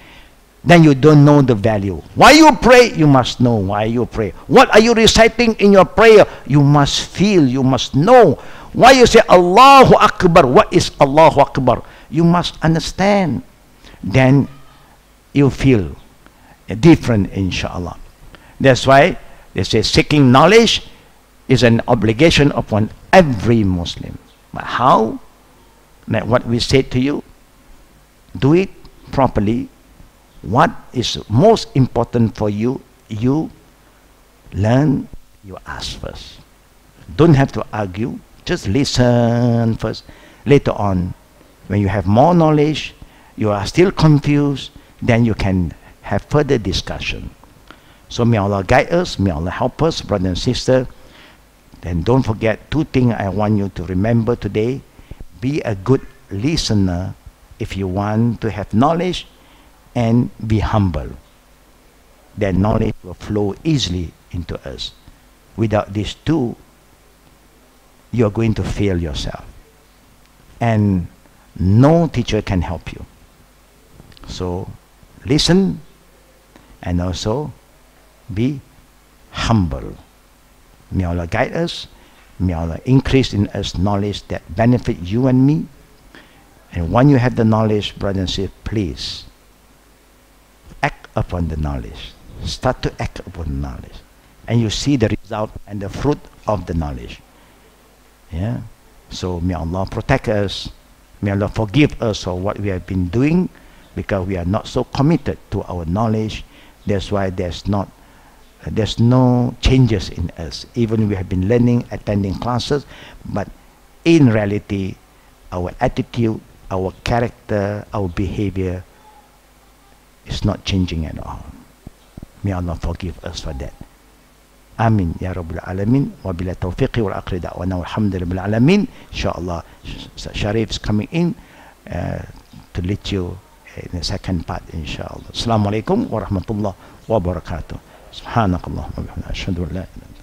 then you don't know the value. Why you pray? You must know why you pray. What are you reciting in your prayer? You must feel, you must know. Why you say Allahu Akbar? What is Allahu Akbar? You must understand. Then you feel different, inshallah. That's why they say seeking knowledge is an obligation upon every Muslim. But how? Like what we said to you, do it properly. What is most important for you, you learn, you ask first. Don't have to argue, just listen first. Later on, when you have more knowledge, you are still confused, then you can have further discussion. So may Allah guide us, may Allah help us, brother and sister. Then don't forget 2 things I want you to remember today. Be a good listener if you want to have knowledge, and be humble. Then knowledge will flow easily into us. Without these 2, you are going to fail yourself. And no teacher can help you. So listen and also be humble. May Allah guide us. May Allah increase in us knowledge that benefit you and me. And when you have the knowledge, brother and sister, please act upon the knowledge. Start to act upon the knowledge. And you see the result and the fruit of the knowledge. Yeah. So may Allah protect us. May Allah forgive us for what we have been doing, because we are not so committed to our knowledge. That's why there's no changes in us. Even we have been learning, attending classes, but in reality, our attitude, our character, our behavior is not changing at all. May Allah forgive us for that. Amin ya Rabbal Alamin. Wa bila tawfiqi wal aqri da'wana walhamdulillahi alamin. Inshallah, Sharif is coming in to lead you in the second part, inshallah. Assalamu alaikum wa rahmatullah wa barakatuh. Subhanakallah wa bihamdika, ashhadu an la ilaha illa anta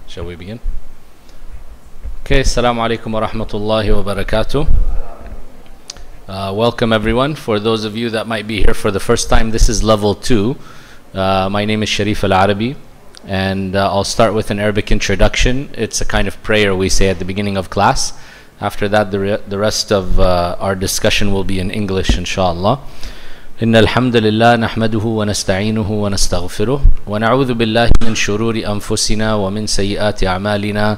Shall we begin? Okay, assalamu alaikum wa rahmatullahi wa barakatuh. Welcome everyone. For those of you that might be here for the first time, this is level 2. My name is Sharif Al-Arabi, and I'll start with an Arabic introduction. It's a kind of prayer we say at the beginning of class. After that, the rest of our discussion will be in English, inshallah. إن الحمد لله نحمده ونستعينه ونستغفره ونعوذ بالله من شرور أنفسنا ومن سيئات أعمالنا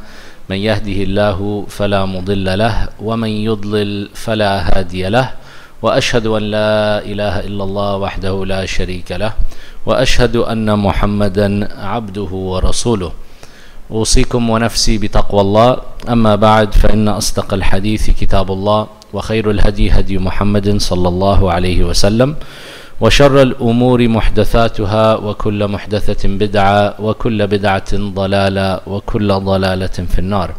من يهده الله فلا مضل له ومن يضلل فلا هادي له وأشهد أن لا إله إلا الله وحده لا شريك له وأشهد أن محمدا عبده ورسوله أوصيكم ونفسي بتقوى الله أما بعد فإن أصدق الحديث كتاب الله وخير الهدي هدي محمد صلى الله عليه وسلم وشر الأمور محدثاتها وكل محدثة بدعة وكل بدعة ضلالة وكل ضلالة في النار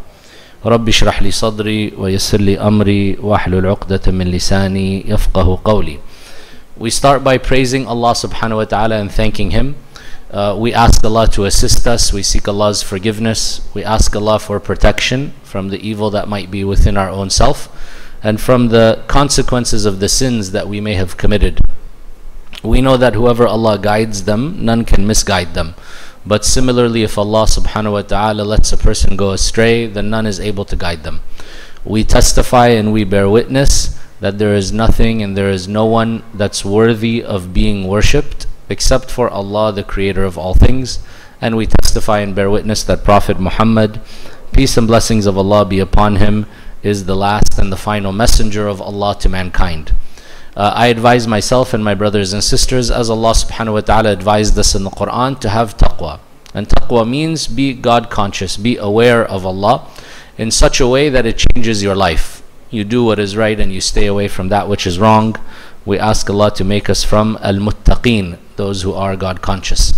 رب اشرح لي صدري ويسر لي أمري واحلل عقدة من لساني يفقه قولي. We start by praising Allah subhanahu wa ta'ala and thanking Him. We ask Allah to assist us. We seek Allah's forgiveness. We ask Allah for protection from the evil that might be within our own self and from the consequences of the sins that we may have committed. We know that whoever Allah guides them, none can misguide them. But similarly, if Allah subhanahu wa ta'ala lets a person go astray, then none is able to guide them. We testify and we bear witness that there is nothing and there is no one that's worthy of being worshipped except for Allah, the creator of all things. And we testify and bear witness that Prophet Muhammad, peace and blessings of Allah be upon him, is the last and the final messenger of Allah to mankind. I advise myself and my brothers and sisters, as Allah subhanahu wa ta'ala advised us in the Quran, to have taqwa. And taqwa means be God conscious, be aware of Allah in such a way that it changes your life. You do what is right and you stay away from that which is wrong. We ask Allah to make us from al-muttaqeen, those who are God conscious.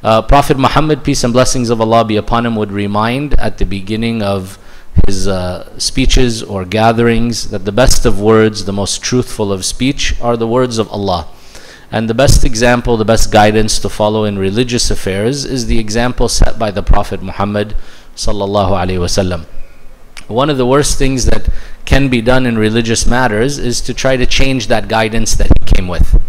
Prophet Muhammad, peace and blessings of Allah be upon him, would remind at the beginning of his speeches or gatherings that the best of words, the most truthful of speech, are the words of Allah. And the best example, the best guidance to follow in religious affairs is the example set by the Prophet Muhammad sallallahu alaihi wasallam. One of the worst things that can be done in religious matters is to try to change that guidance that he came with,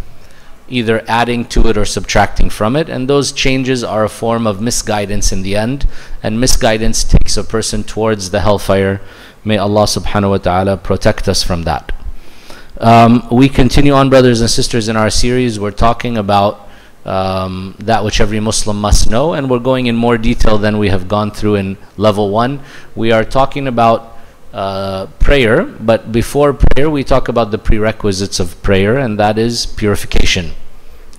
either adding to it or subtracting from it, and those changes are a form of misguidance in the end, and misguidance takes a person towards the hellfire. May Allah subhanahu wa ta'ala protect us from that. We continue on, brothers and sisters, in our series. We're talking about that which every Muslim must know, and we're going in more detail than we have gone through in level 1. We are talking about prayer, but before prayer we talk about the prerequisites of prayer, and that is purification.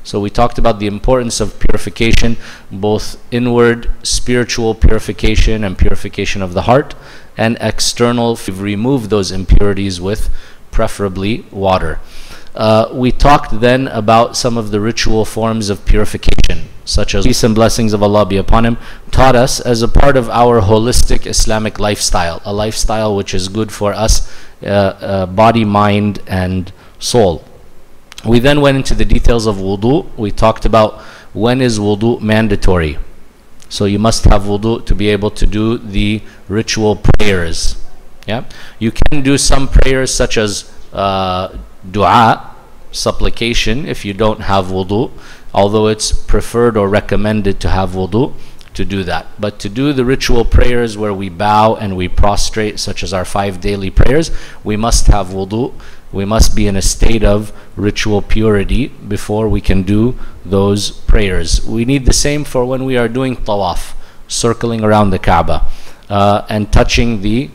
So we talked about the importance of purification, both inward spiritual purification and purification of the heart, and external, we've removed those impurities with preferably water. We talked then about some of the ritual forms of purification, such as, peace and blessings of Allah be upon him, taught us as a part of our holistic Islamic lifestyle, a lifestyle which is good for us, body, mind, and soul. We then went into the details of wudhu. We talked about when is wudhu mandatory. So you must have wudhu to be able to do the ritual prayers. Yeah, you can do some prayers such as dua, supplication, if you don't have wudu, although it's preferred or recommended to have wudu to do that. But to do the ritual prayers where we bow and we prostrate, such as our 5 daily prayers, we must have wudu. We must be in a state of ritual purity before we can do those prayers. We need the same for when we are doing tawaf, circling around the Kaaba, and touching the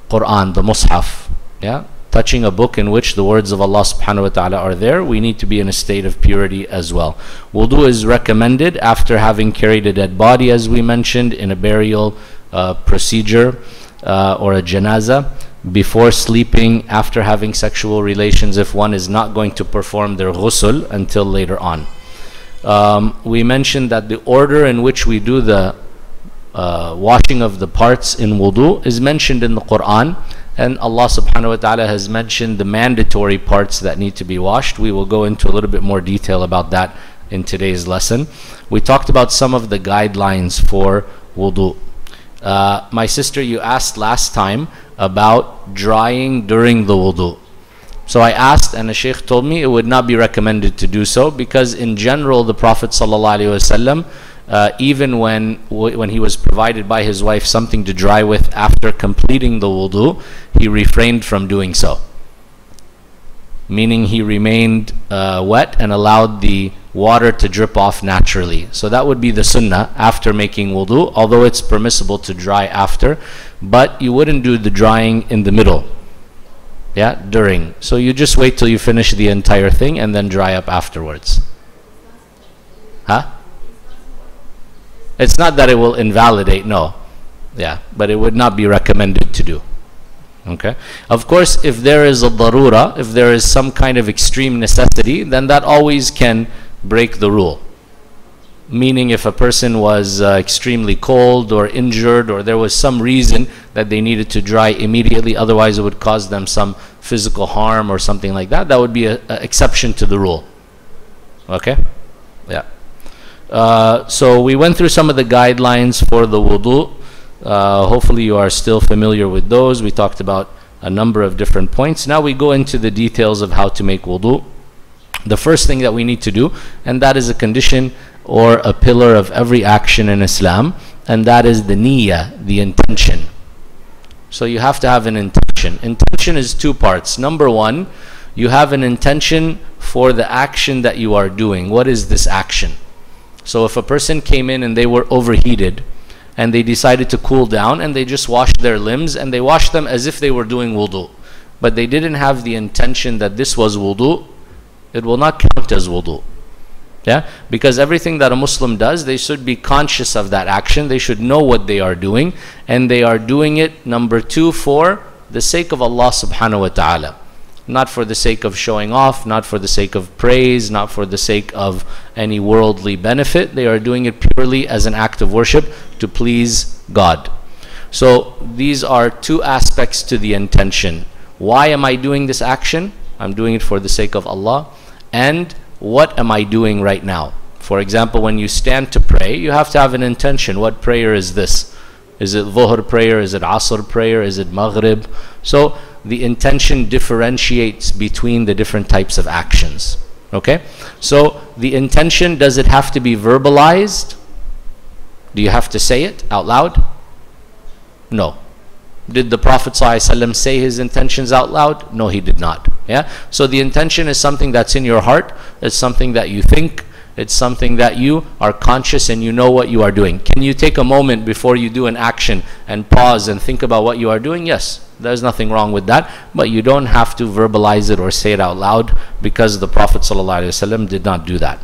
Quran, the Mus'haf, yeah, touching a book in which the words of Allah subhanahu wa ta'ala are there. We need to be in a state of purity as well. Wudu is recommended after having carried a dead body, as we mentioned, in a burial procedure or a janazah, before sleeping, after having sexual relations, if one is not going to perform their ghusl until later on. We mentioned that the order in which we do the washing of the parts in wudu is mentioned in the Quran, and Allah subhanahu wa ta'ala has mentioned the mandatory parts that need to be washed. We will go into a little bit more detail about that in today's lesson. We talked about some of the guidelines for wudu. My sister, you asked last time about drying during the wudu. So I asked, and the Shaykh told me it would not be recommended to do so, because in general the Prophet ﷺ, even when he was provided by his wife something to dry with after completing the wudu, he refrained from doing so. Meaning he remained wet and allowed the water to drip off naturally. So that would be the sunnah after making wudu, although it's permissible to dry after, but you wouldn't do the drying in the middle. Yeah, during. So you just wait till you finish the entire thing and then dry up afterwards. Huh? It's not that it will invalidate, no. Yeah, but it would not be recommended to do. Okay. Of course, if there is a darura, if there is some kind of extreme necessity, then that always can break the rule. Meaning if a person was extremely cold or injured, or there was some reason that they needed to dry immediately, otherwise it would cause them some physical harm or something like that, that would be an exception to the rule. Okay? Yeah. So we went through some of the guidelines for the wudu. Hopefully you are still familiar with those. We talked about a number of different points. Now we go into the details of how to make wudu. The first thing that we need to do, and that is a condition or a pillar of every action in Islam, and that is the niyyah, the intention. So you have to have an intention. Intention is two parts. Number one, you have an intention for the action that you are doing. What is this action? So if a person came in and they were overheated and they decided to cool down and they just washed their limbs, and they washed them as if they were doing wudu, but they didn't have the intention that this was wudu, it will not count as wudu. Yeah, because everything that a Muslim does, they should be conscious of that action. They should know what they are doing, and they are doing it, number two, for the sake of Allah subhanahu wa ta'ala. Not for the sake of showing off, not for the sake of praise, not for the sake of any worldly benefit. They are doing it purely as an act of worship to please God. So these are two aspects to the intention. Why am I doing this action? I'm doing it for the sake of Allah. And what am I doing right now? For example, when you stand to pray, you have to have an intention. What prayer is this? Is it Dhuhr prayer? Is it Asr prayer? Is it Maghrib? So the intention differentiates between the different types of actions. Okay? So the intention, does it have to be verbalized? Do you have to say it out loud? No. Did the Prophet ﷺ say his intentions out loud? No, he did not. Yeah? So the intention is something that's in your heart. It's something that you think. It's something that you are conscious and you know what you are doing. Can you take a moment before you do an action and pause and think about what you are doing? Yes, there's nothing wrong with that. But you don't have to verbalize it or say it out loud, because the Prophet ﷺ did not do that.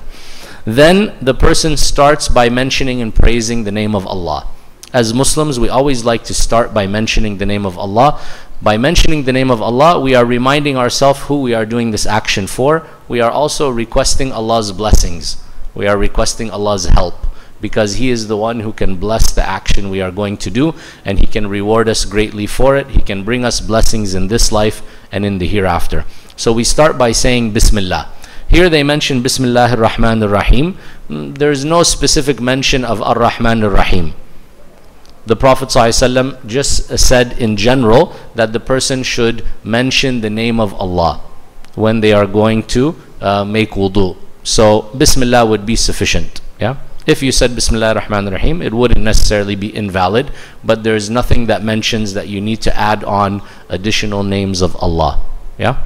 Then the person starts by mentioning and praising the name of Allah. As Muslims, we always like to start by mentioning the name of Allah. By mentioning the name of Allah, we are reminding ourselves who we are doing this action for. We are also requesting Allah's blessings. We are requesting Allah's help, because He is the one who can bless the action we are going to do, and He can reward us greatly for it. He can bring us blessings in this life and in the hereafter. So we start by saying Bismillah. Here they mention Bismillahir Rahmanir Rahim. There is no specific mention of Ar-Rahmanir Rahim. The Prophet ﷺ just said in general that the person should mention the name of Allah when they are going to make wudu. So Bismillah would be sufficient. Yeah. If you said Bismillah ar-Rahman ar-Rahim, it wouldn't necessarily be invalid, but there is nothing that mentions that you need to add on additional names of Allah. Yeah.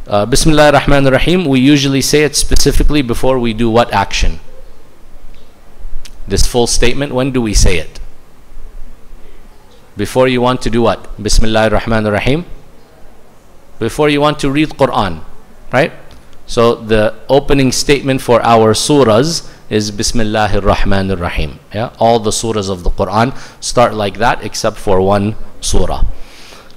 Bismillah ar-Rahman ar-Rahim, we usually say it specifically before we do what action? This full statement, when do we say it? Before you want to do what? Bismillah ar-Rahman ar-Rahim? Before you want to read Quran, right? So the opening statement for our surahs is Bismillah ar-Rahman ar-Rahim. Yeah? All the surahs of the Quran start like that except for one surah.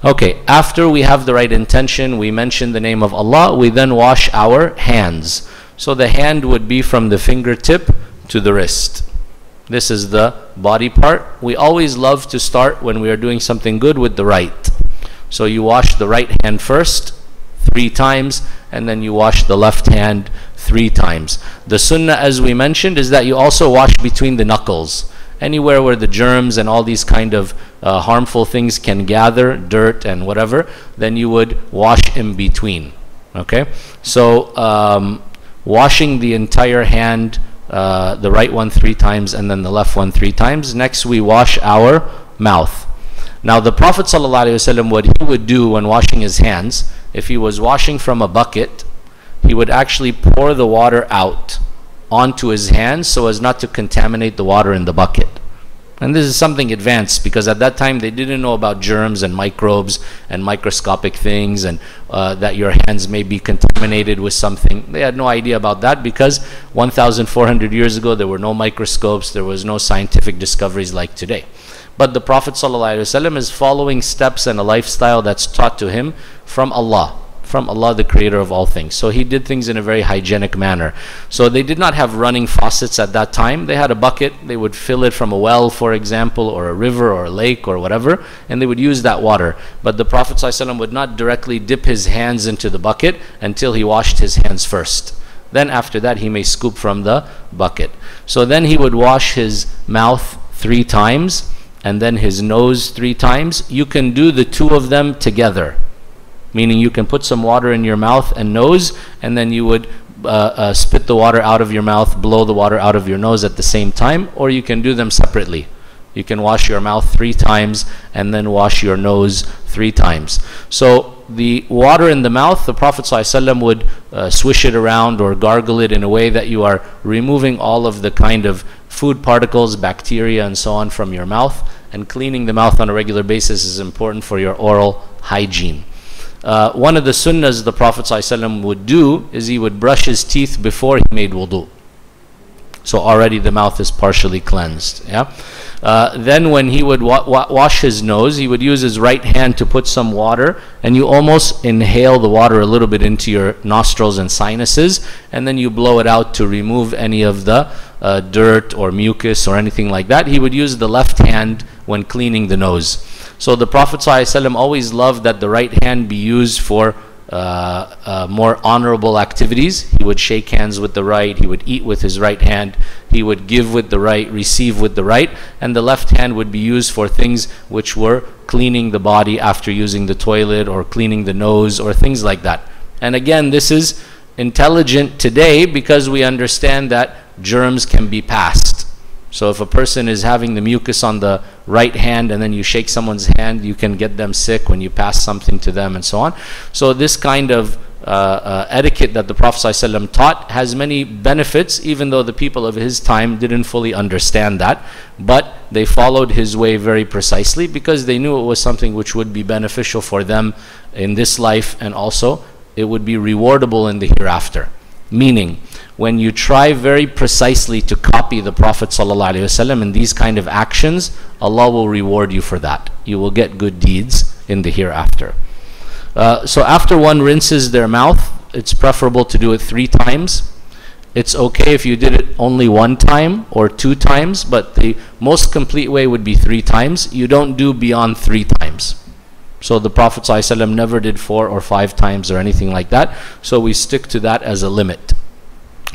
Okay, after we have the right intention, we mention the name of Allah, we then wash our hands. So the hand would be from the fingertip to the wrist. This is the body part. We always love to start when we are doing something good with the right. So you wash the right hand first 3 times, and then you wash the left hand 3 times. The sunnah, as we mentioned, is that you also wash between the knuckles. anywhere where the germs and all these kind of harmful things can gather, dirt and whatever, then you would wash in between. Okay, so washing the entire hand, the right one 3 times and then the left one 3 times. Next we wash our mouth. Now the Prophet ﷺ, what he would do when washing his hands, if he was washing from a bucket, he would actually pour the water out onto his hands so as not to contaminate the water in the bucket. And this is something advanced, because at that time they didn't know about germs and microbes and microscopic things, and that your hands may be contaminated with something. They had no idea about that, because 1,400 years ago there were no microscopes, there was no scientific discoveries like today. But the Prophet ﷺ is following steps and a lifestyle that's taught to him from Allah, the creator of all things. So he did things in a very hygienic manner. So they did not have running faucets at that time. They had a bucket. They would fill it from a well, for example, or a river or a lake or whatever, and they would use that water. But the Prophet ﷺ would not directly dip his hands into the bucket until he washed his hands first. Then after that he may scoop from the bucket. So then he would wash his mouth 3 times and then his nose 3 times. You can do the 2 of them together, meaning you can put some water in your mouth and nose, and then you would spit the water out of your mouth, blow the water out of your nose at the same time, or you can do them separately. You can wash your mouth 3 times and then wash your nose 3 times. So the water in the mouth, the Prophet ﷺ would swish it around or gargle it in a way that you are removing all of the kind of food particles, bacteria and so on from your mouth, and cleaning the mouth on a regular basis is important for your oral hygiene. One of the sunnahs the Prophet ﷺ would do is he would brush his teeth before he made wudu. So already the mouth is partially cleansed. Yeah. Then when he would wash his nose, he would use his right hand to put some water, and you almost inhale the water a little bit into your nostrils and sinuses, and then you blow it out to remove any of the dirt or mucus or anything like that. He would use the left hand when cleaning the nose. So the Prophet ﷺ always loved that the right hand be used for more honorable activities. He would shake hands with the right, he would eat with his right hand, he would give with the right, receive with the right, and the left hand would be used for things which were cleaning the body after using the toilet or cleaning the nose or things like that. And again, this is intelligent today because we understand that germs can be passed. So if a person is having the mucus on the right hand and then you shake someone's hand, you can get them sick when you pass something to them and so on. So this kind of etiquette that the Prophet ﷺ taught has many benefits, even though the people of his time didn't fully understand that. But they followed his way very precisely because they knew it was something which would be beneficial for them in this life, and also it would be rewardable in the hereafter. Meaning, when you try very precisely to copy the Prophet ﷺ in these kind of actions, Allah will reward you for that. You will get good deeds in the hereafter. So after one rinses their mouth, it's preferable to do it 3 times. It's okay if you did it only 1 time or 2 times, but the most complete way would be 3 times. You don't do beyond 3 times. So the Prophet ﷺ never did 4 or 5 times or anything like that. So we stick to that as a limit.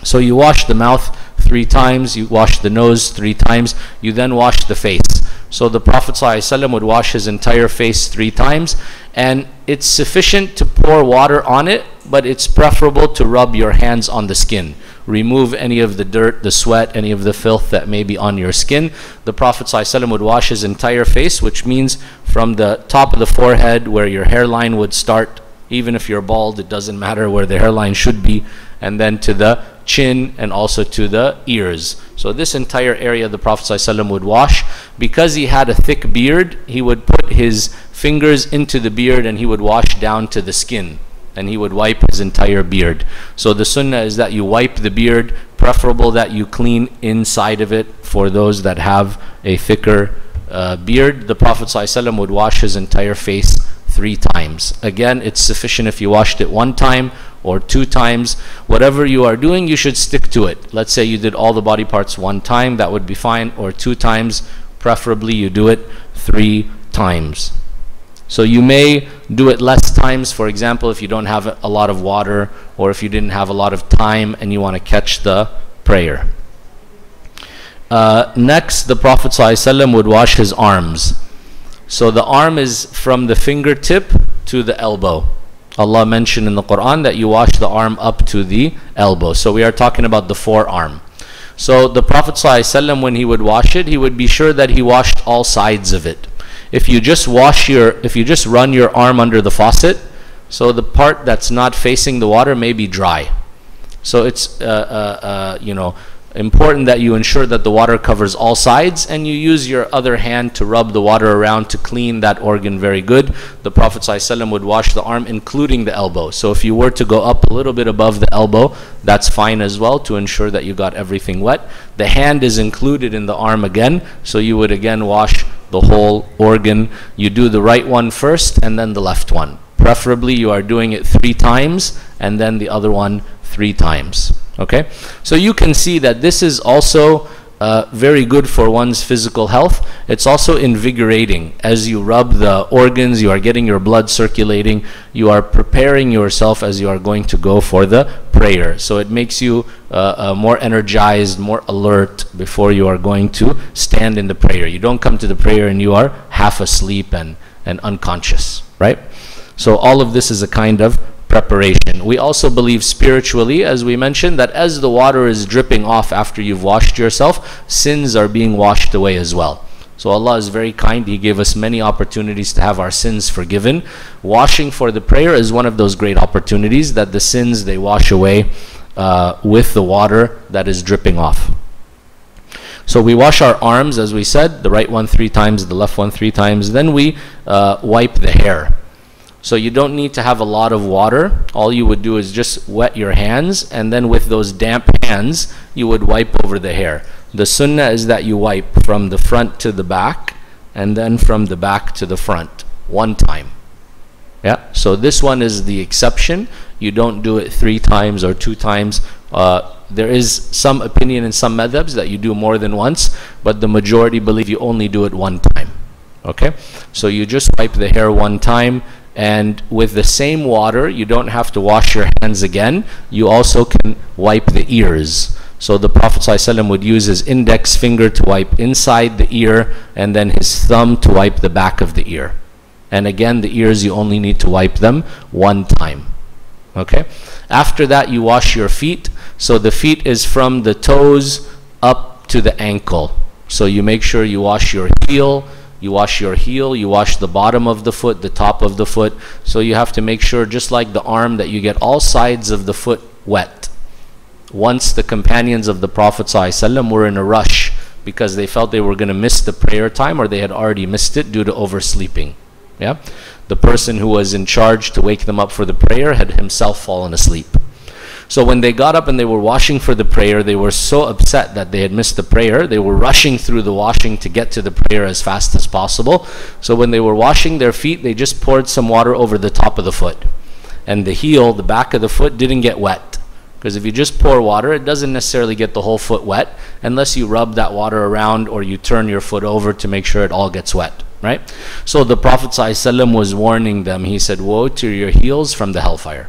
So you wash the mouth 3 times, you wash the nose 3 times, you then wash the face. So the Prophet ﷺ would wash his entire face 3 times, and it's sufficient to pour water on it, but it's preferable to rub your hands on the skin. Remove any of the dirt, the sweat, any of the filth that may be on your skin. The Prophet ﷺ would wash his entire face, which means from the top of the forehead where your hairline would start, even if you're bald, it doesn't matter where the hairline should be, and then to the chin and also to the ears. So this entire area the Prophet ﷺ would wash. Because he had a thick beard, he would put his fingers into the beard and he would wash down to the skin, and he would wipe his entire beard. So the sunnah is that you wipe the beard, preferable that you clean inside of it for those that have a thicker beard. The Prophet ﷺ would wash his entire face 3 times. Again, it's sufficient if you washed it 1 time or 2 times. Whatever you are doing, you should stick to it. Let's say you did all the body parts 1 time, that would be fine, or 2 times. Preferably you do it 3 times. So you may do it less times, for example, if you don't have a lot of water, or if you didn't have a lot of time and you want to catch the prayer. Next, the Prophet ﷺ would wash his arms. So the arm is from the fingertip to the elbow. Allah mentioned in the Quran that you wash the arm up to the elbow. So we are talking about the forearm. So the Prophet ﷺ, when he would wash it, he would be sure that he washed all sides of it. If you just run your arm under the faucet, so the part that's not facing the water may be dry. So it's important that you ensure that the water covers all sides, and you use your other hand to rub the water around to clean that organ very good. The Prophet ﷺ would wash the arm including the elbow. So if you were to go up a little bit above the elbow, that's fine as well, to ensure that you got everything wet. The hand is included in the arm again, so you would again wash the whole organ. You do the right one first and then the left one. Preferably you are doing it 3 times and then the other one 3 times. Okay, so you can see that this is also very good for one's physical health. It's also invigorating. As you rub the organs, you are getting your blood circulating. You are preparing yourself as you are going to go for the prayer. So it makes you more energized, more alert before you are going to stand in the prayer. You don't come to the prayer and you are half asleep and unconscious, right? So all of this is a kind of preparation. We also believe spiritually, as we mentioned, that as the water is dripping off after you've washed yourself, sins are being washed away as well. So Allah is very kind. He gave us many opportunities to have our sins forgiven. Washing for the prayer is one of those great opportunities that the sins, they wash away with the water that is dripping off. So we wash our arms, as we said, the right one 3 times, the left one 3 times. Then we wipe the hair. So you don't need to have a lot of water. All you would do is just wet your hands, and then with those damp hands, you would wipe over the hair. The sunnah is that you wipe from the front to the back, and then from the back to the front, 1 time. Yeah, so this one is the exception. You don't do it 3 times or 2 times. There is some opinion in some madhabs that you do more than once, but the majority believe you only do it 1 time. Okay, so you just wipe the hair 1 time. And with the same water, you don't have to wash your hands again. You also can wipe the ears. So the Prophet ﷺ would use his index finger to wipe inside the ear, and then his thumb to wipe the back of the ear. And again, the ears, you only need to wipe them 1 time. Okay? After that, you wash your feet. So the feet is from the toes up to the ankle. So you make sure you wash your heel. You wash your heel, you wash the bottom of the foot, the top of the foot. So you have to make sure, just like the arm, that you get all sides of the foot wet. Once the companions of the Prophet ﷺ were in a rush because they felt they were going to miss the prayer time, or they had already missed it due to oversleeping. Yeah? The person who was in charge to wake them up for the prayer had himself fallen asleep. So when they got up and they were washing for the prayer, they were so upset that they had missed the prayer. They were rushing through the washing to get to the prayer as fast as possible. So when they were washing their feet, they just poured some water over the top of the foot. And the heel, the back of the foot, didn't get wet. Because if you just pour water, it doesn't necessarily get the whole foot wet unless you rub that water around or you turn your foot over to make sure it all gets wet. Right? So the Prophet ﷺ was warning them. He said, "Woe to your heels from the hellfire."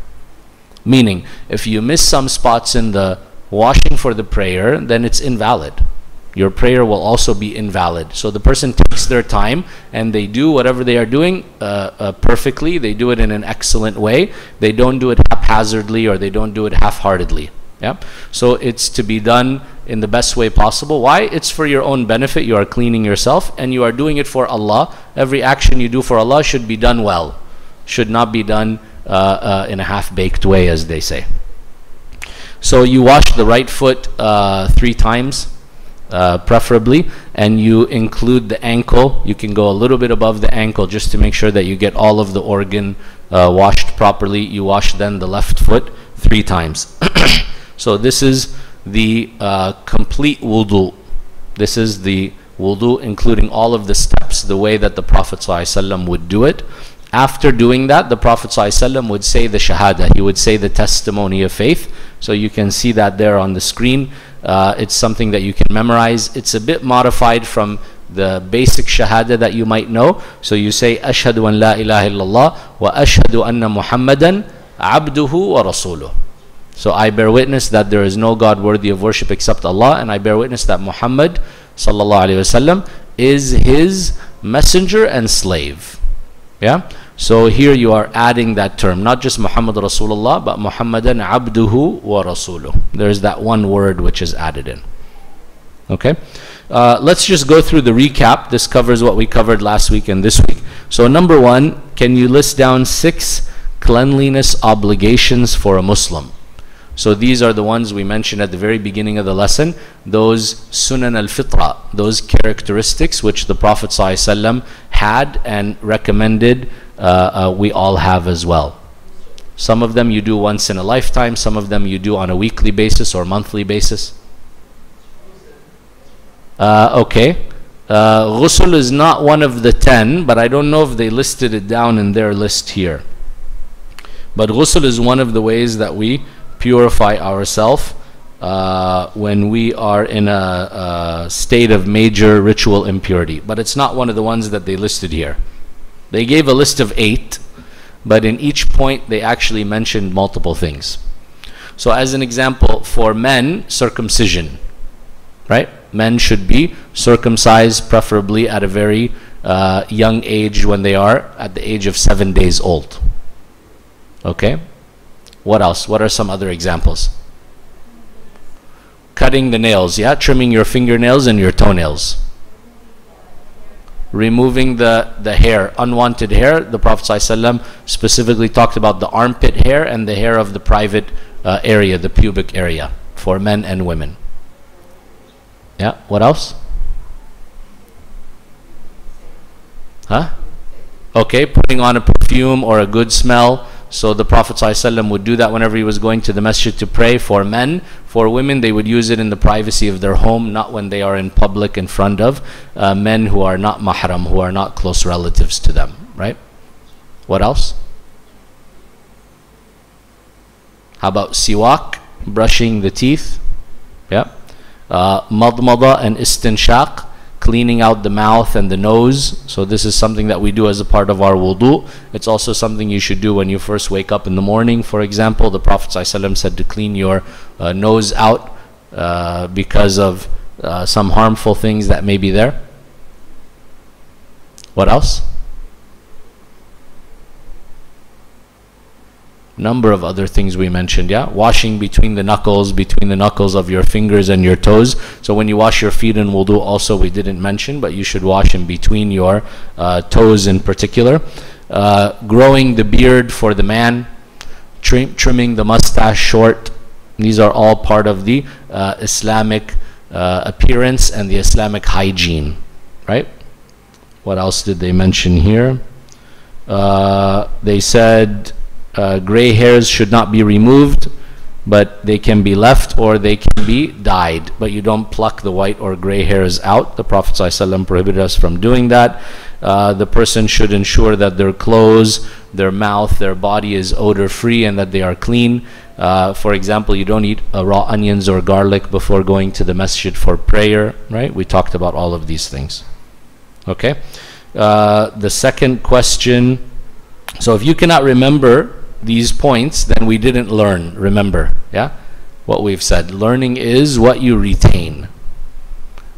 Meaning, if you miss some spots in the washing for the prayer, then it's invalid. Your prayer will also be invalid. So the person takes their time and they do whatever they are doing perfectly. They do it in an excellent way. They don't do it haphazardly, or they don't do it half-heartedly. Yeah? So it's to be done in the best way possible. Why? It's for your own benefit. You are cleaning yourself and you are doing it for Allah. Every action you do for Allah should be done well. Should not be done in a half-baked way, as they say. So you wash the right foot 3 times, preferably, and you include the ankle. You can go a little bit above the ankle just to make sure that you get all of the organ washed properly. You wash then the left foot 3 times. So this is the complete wudu. This is the wudu, including all of the steps, the way that the Prophet ﷺ would do it. After doing that, the Prophet ﷺ would say the shahada. He would say the testimony of faith. So you can see that there on the screen. It's something that you can memorize. It's a bit modified from the basic shahada that you might know. So you say, Ashhadu an la ilaha illallah wa ashhadu anna Muhammadan abduhu wa rasuluh. So I bear witness that there is no God worthy of worship except Allah, and I bear witness that Muhammad sallallahu alaihi wasallam is his messenger and slave. Yeah? So here you are adding that term, not just Muhammad Rasulullah, but Muhammadan abduhu wa rasuluh. There's that one word which is added in. Okay? Let's just go through the recap. This covers what we covered last week and this week. So number one, can you list down 6 cleanliness obligations for a Muslim? So these are the ones we mentioned at the very beginning of the lesson, those sunan al-fitra, those characteristics which the Prophet ﷺ had and recommended we all have as well. Some of them you do once in a lifetime, some of them you do on a weekly basis or monthly basis. Okay. Ghusl is not one of the 10, but I don't know if they listed it down in their list here. But ghusl is one of the ways that we purify ourselves when we are in a state of major ritual impurity. But it's not one of the ones that they listed here. They gave a list of 8, but in each point they actually mentioned multiple things. So as an example, for men, circumcision, right? Men should be circumcised, preferably at a very young age, when they are at the age of 7 days old. Okay? What else? What are some other examples? Cutting the nails, yeah? Trimming your fingernails and your toenails. Removing the hair, unwanted hair. The Prophet ﷺ specifically talked about the armpit hair and the hair of the private area, the pubic area, for men and women. Yeah, what else? Huh? Okay, putting on a perfume or a good smell. So the Prophet ﷺ would do that whenever he was going to the masjid to pray. For men, for women, they would use it in the privacy of their home, not when they are in public in front of men who are not mahram, who are not close relatives to them, right? What else? How about siwak, brushing the teeth? Yeah. Madmada and istinshaq, cleaning out the mouth and the nose. So this is something that we do as a part of our wudu. It's also something you should do when you first wake up in the morning. For example, the Prophet ﷺ said to clean your nose out because of some harmful things that may be there. What else? Number of other things we mentioned, yeah? Washing between the knuckles of your fingers and your toes. So when you wash your feet in wudu also we didn't mention, but you should wash in between your toes in particular. Growing the beard for the man, trimming the mustache short. These are all part of the Islamic appearance and the Islamic hygiene, right? What else did they mention here? They said gray hairs should not be removed, but they can be left or they can be dyed, but you don't pluck the white or gray hairs out. The Prophet ﷺ prohibited us from doing that. The person should ensure that their clothes, their mouth, their body is odor free and that they are clean. For example, you don't eat raw onions or garlic before going to the masjid for prayer, right? We talked about all of these things. Okay. The second question, so if you cannot remember these points, then we didn't learn. Remember, yeah, what we've said. Learning is what you retain.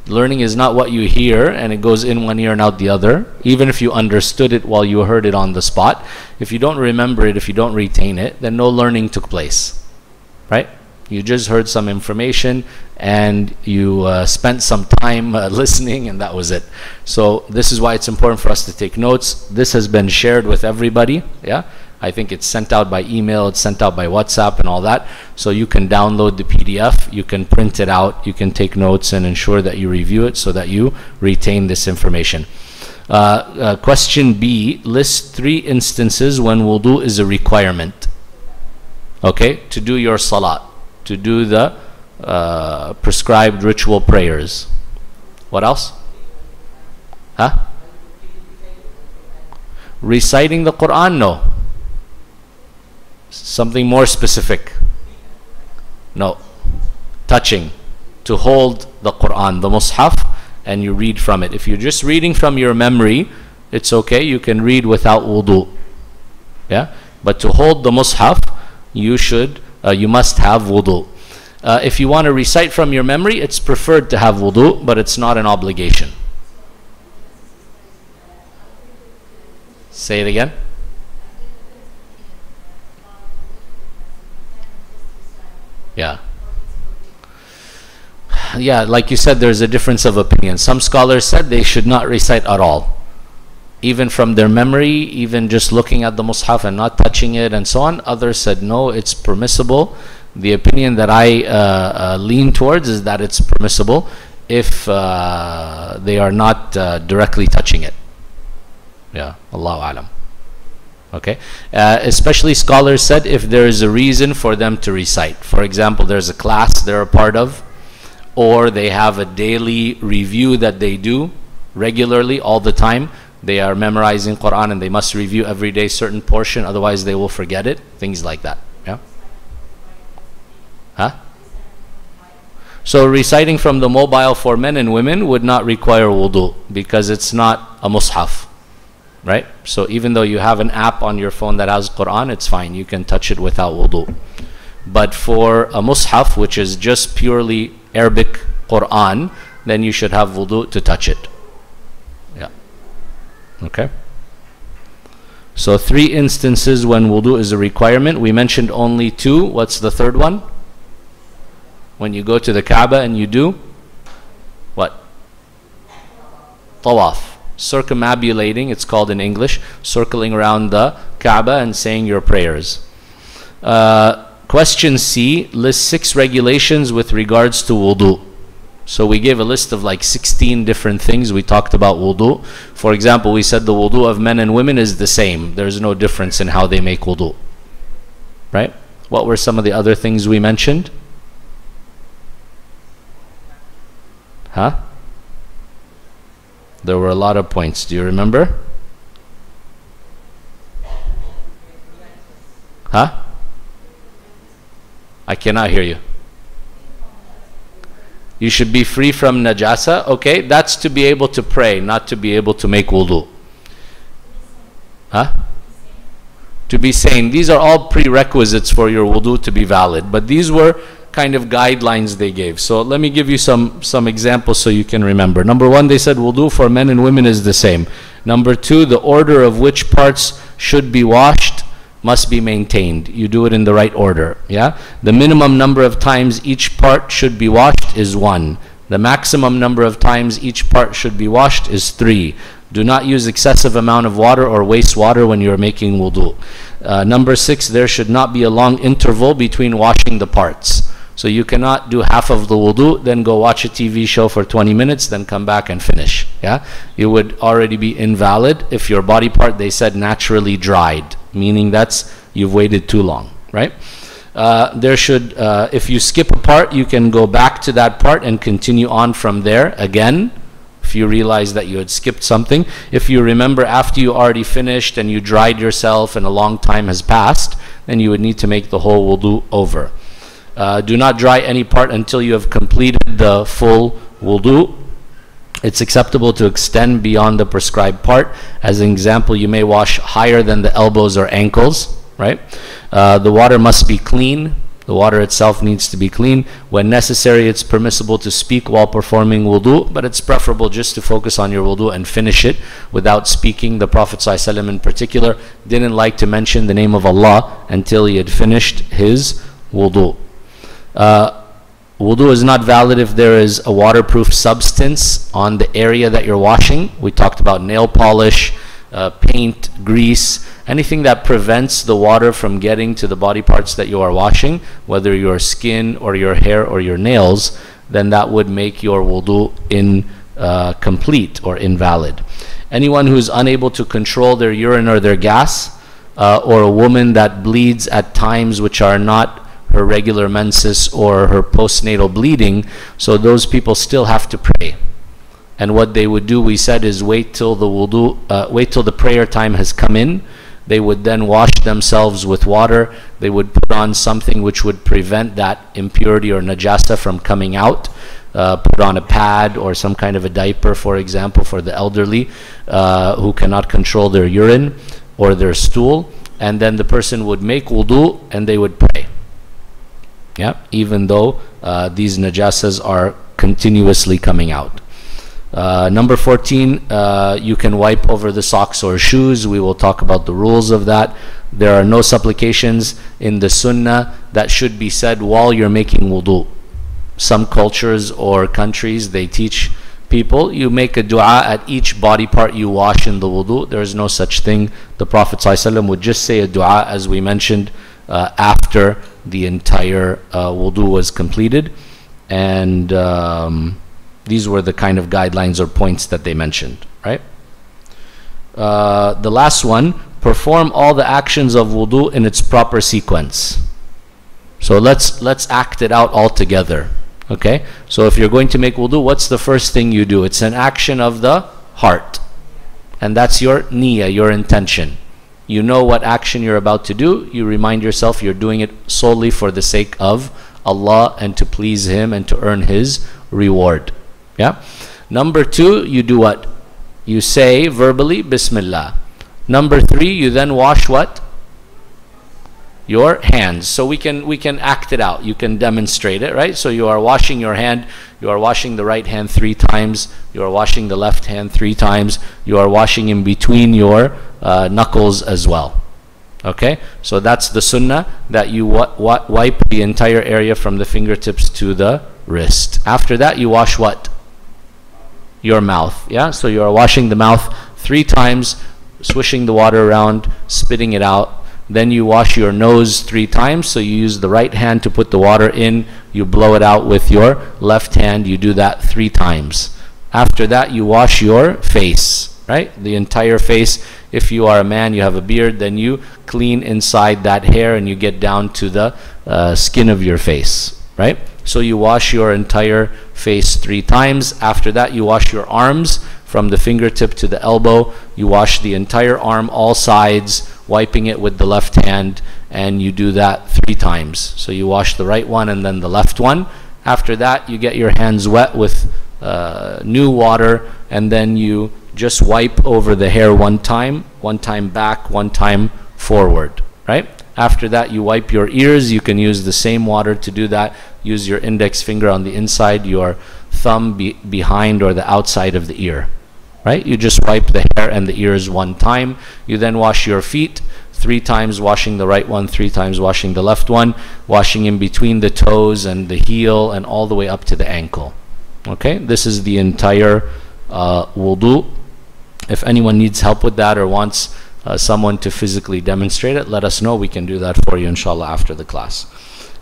Learning is not what you hear and it goes in one ear and out the other, even if you understood it while you heard it on the spot. If you don't remember it, if you don't retain it, then no learning took place, right? You just heard some information and you spent some time listening, and that was it. So this is why it's important for us to take notes. This has been shared with everybody, yeah? I think it's sent out by email, it's sent out by WhatsApp and all that. So you can download the PDF, you can print it out, you can take notes and ensure that you review it so that you retain this information. Question B, list 3 instances when wudu is a requirement. Okay, to do your salat, to do the prescribed ritual prayers. What else? Huh? Reciting the Quran? No. Something more specific. No. Touching. To hold the Quran, the Mus'haf, and you read from it. If you're just reading from your memory, it's okay. You can read without wudu. Yeah? But to hold the Mus'haf, you should you must have wudu. If you want to recite from your memory, it's preferred to have wudu, but it's not an obligation. Say it again. Yeah. Yeah, like you said, there's a difference of opinion. Some scholars said they should not recite at all, even from their memory, even just looking at the mushaf and not touching it and so on. Others said no, it's permissible. The opinion that I lean towards is that it's permissible if they are not directly touching it. Yeah, Allahu Alam. Okay, especially scholars said if there is a reason for them to recite. For example, there's a class they're a part of, or they have a daily review that they do regularly all the time. They are memorizing Quran and they must review every day certain portion, otherwise they will forget it. Things like that. Yeah. Huh? So reciting from the mobile for men and women would not require wudu because it's not a mushaf. Right? So even though you have an app on your phone that has Quran, it's fine. You can touch it without wudu. But for a mushaf, which is just purely Arabic Quran, then you should have wudu to touch it. Yeah. Okay. So 3 instances when wudu is a requirement. We mentioned only 2. What's the third one? When you go to the Kaaba and you do what? Tawaf. Circumambulating, it's called in English, circling around the Kaaba and saying your prayers. Question C lists 6 regulations with regards to wudu. So we gave a list of like 16 different things we talked about wudu. For example, we said the wudu of men and women is the same. There's no difference in how they make wudu. Right? What were some of the other things we mentioned? Huh? There were a lot of points. Do you remember? Huh? I cannot hear you. You should be free from najasa. Okay, that's to be able to pray, not to be able to make wudu. Huh? To be sane. These are all prerequisites for your wudu to be valid. But these were kind of guidelines they gave. So let me give you some examples so you can remember. Number 1, they said wudu for men and women is the same. Number 2, the order of which parts should be washed must be maintained. You do it in the right order. Yeah. The minimum number of times each part should be washed is 1. The maximum number of times each part should be washed is 3. Do not use excessive amount of water or waste water when you are making wudu. Number 6, there should not be a long interval between washing the parts. So you cannot do half of the wudu, then go watch a TV show for 20 minutes, then come back and finish. Yeah, you would already be invalid if your body part, they said, naturally dried, meaning that's you've waited too long, right? There should, if you skip a part, you can go back to that part and continue on from there again. If you realize that you had skipped something, if you remember after you already finished and you dried yourself and a long time has passed, then you would need to make the whole wudu over. Do not dry any part until you have completed the full wudu. It's acceptable to extend beyond the prescribed part. As an example, you may wash higher than the elbows or ankles, right? The water must be clean. The water itself needs to be clean. When necessary, it's permissible to speak while performing wudu, but it's preferable just to focus on your wudu and finish it without speaking. The Prophet ﷺ in particular didn't like to mention the name of Allah until he had finished his wudu. Wudu is not valid if there is a waterproof substance on the area that you're washing. We talked about nail polish, paint, grease, anything that prevents the water from getting to the body parts that you are washing, whether your skin or your hair or your nails, then that would make your wudu incomplete or invalid. Anyone who is unable to control their urine or their gas, or a woman that bleeds at times which are not her regular menses or her postnatal bleeding, so those people still have to pray. And what they would do, we said, is wait till the prayer time has come in. They would then wash themselves with water. They would put on something which would prevent that impurity or najasa from coming out. Put on a pad or some kind of a diaper, for example, for the elderly who cannot control their urine or their stool. And then the person would make wudu and they would pray. Yeah, even though these najasas are continuously coming out. Number 14, you can wipe over the socks or shoes. We will talk about the rules of that. There are no supplications in the sunnah that should be said while you're making wudu. Some cultures or countries, they teach people, you make a dua at each body part you wash in the wudu. There is no such thing. The Prophet ﷺ would just say a dua, as we mentioned, after the entire wudu was completed. And these were the kind of guidelines or points that they mentioned, right? The last one, perform all the actions of wudu in its proper sequence. So let's act it out all together. Okay? So if you're going to make wudu, what's the first thing you do? It's an action of the heart. And that's your niyyah, your intention. You know what action you're about to do. You remind yourself you're doing it solely for the sake of Allah and to please Him and to earn His reward. Yeah? Number 2, you do what? You say verbally, Bismillah. Number 3, you then wash what? Your hands. So we can act it out. You can demonstrate it, right? So you are washing your hand. You are washing the right hand 3 times. You are washing the left hand 3 times. You are washing in between your knuckles as well. Okay? So that's the sunnah, that you wipe the entire area from the fingertips to the wrist. After that, you wash what? Your mouth. Yeah? So you are washing the mouth 3 times, swishing the water around, spitting it out. Then you wash your nose 3 times. So you use the right hand to put the water in. You blow it out with your left hand. You do that 3 times. After that, you wash your face, right? The entire face. If you are a man, you have a beard, then you clean inside that hair and you get down to the skin of your face, right? So you wash your entire face 3 times. After that, you wash your arms from the fingertip to the elbow. You wash the entire arm, all sides, wiping it with the left hand, and you do that 3 times. So you wash the right one and then the left one. After that, you get your hands wet with new water, and then you just wipe over the hair 1 time back, 1 time forward, right? After that, you wipe your ears. You can use the same water to do that. Use your index finger on the inside, your thumb behind or the outside of the ear, right? You just wipe the hair and the ears 1 time. You then wash your feet 3 times, washing the right one, 3 times washing the left one, washing in between the toes and the heel and all the way up to the ankle. Okay, this is the entire wudu. If anyone needs help with that or wants someone to physically demonstrate it, let us know. We can do that for you, inshallah, after the class.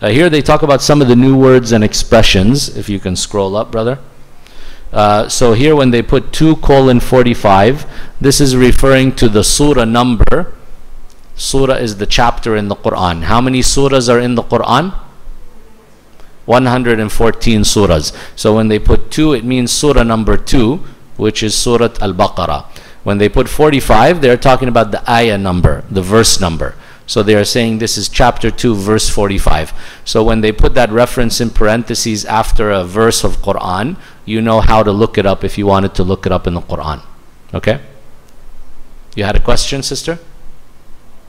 Here they talk about some of the new words and expressions. If you can scroll up, brother. So here when they put 2:45, this is referring to the surah number. Surah is the chapter in the Quran. How many surahs are in the Quran? 114 surahs. So when they put 2, it means surah number 2, which is Surah Al-Baqarah. When they put 45, they're talking about the ayah number, the verse number. So they are saying this is chapter 2, verse 45. So when they put that reference in parentheses after a verse of Quran, you know how to look it up if you wanted to look it up in the Quran. Okay? You had a question, sister?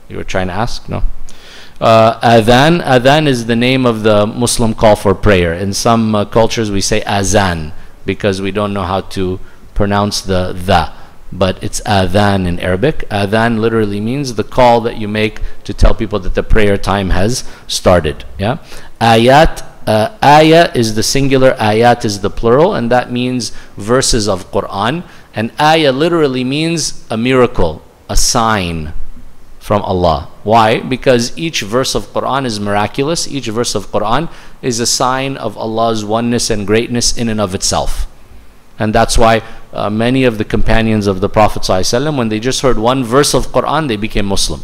You were trying to ask? No? Adhan. Adhan is the name of the Muslim call for prayer. In some cultures we say azan because we don't know how to pronounce the but it's adhan in Arabic. Adhan literally means the call that you make to tell people that the prayer time has started. Yeah. Ayat. Ayah is the singular, ayat is the plural, and that means verses of Quran. And ayah literally means a miracle, a sign from Allah. Why? Because each verse of Quran is miraculous. Each verse of Quran is a sign of Allah's oneness and greatness in and of itself. And that's why many of the companions of the Prophet ﷺ, when they just heard 1 verse of Quran, they became Muslim.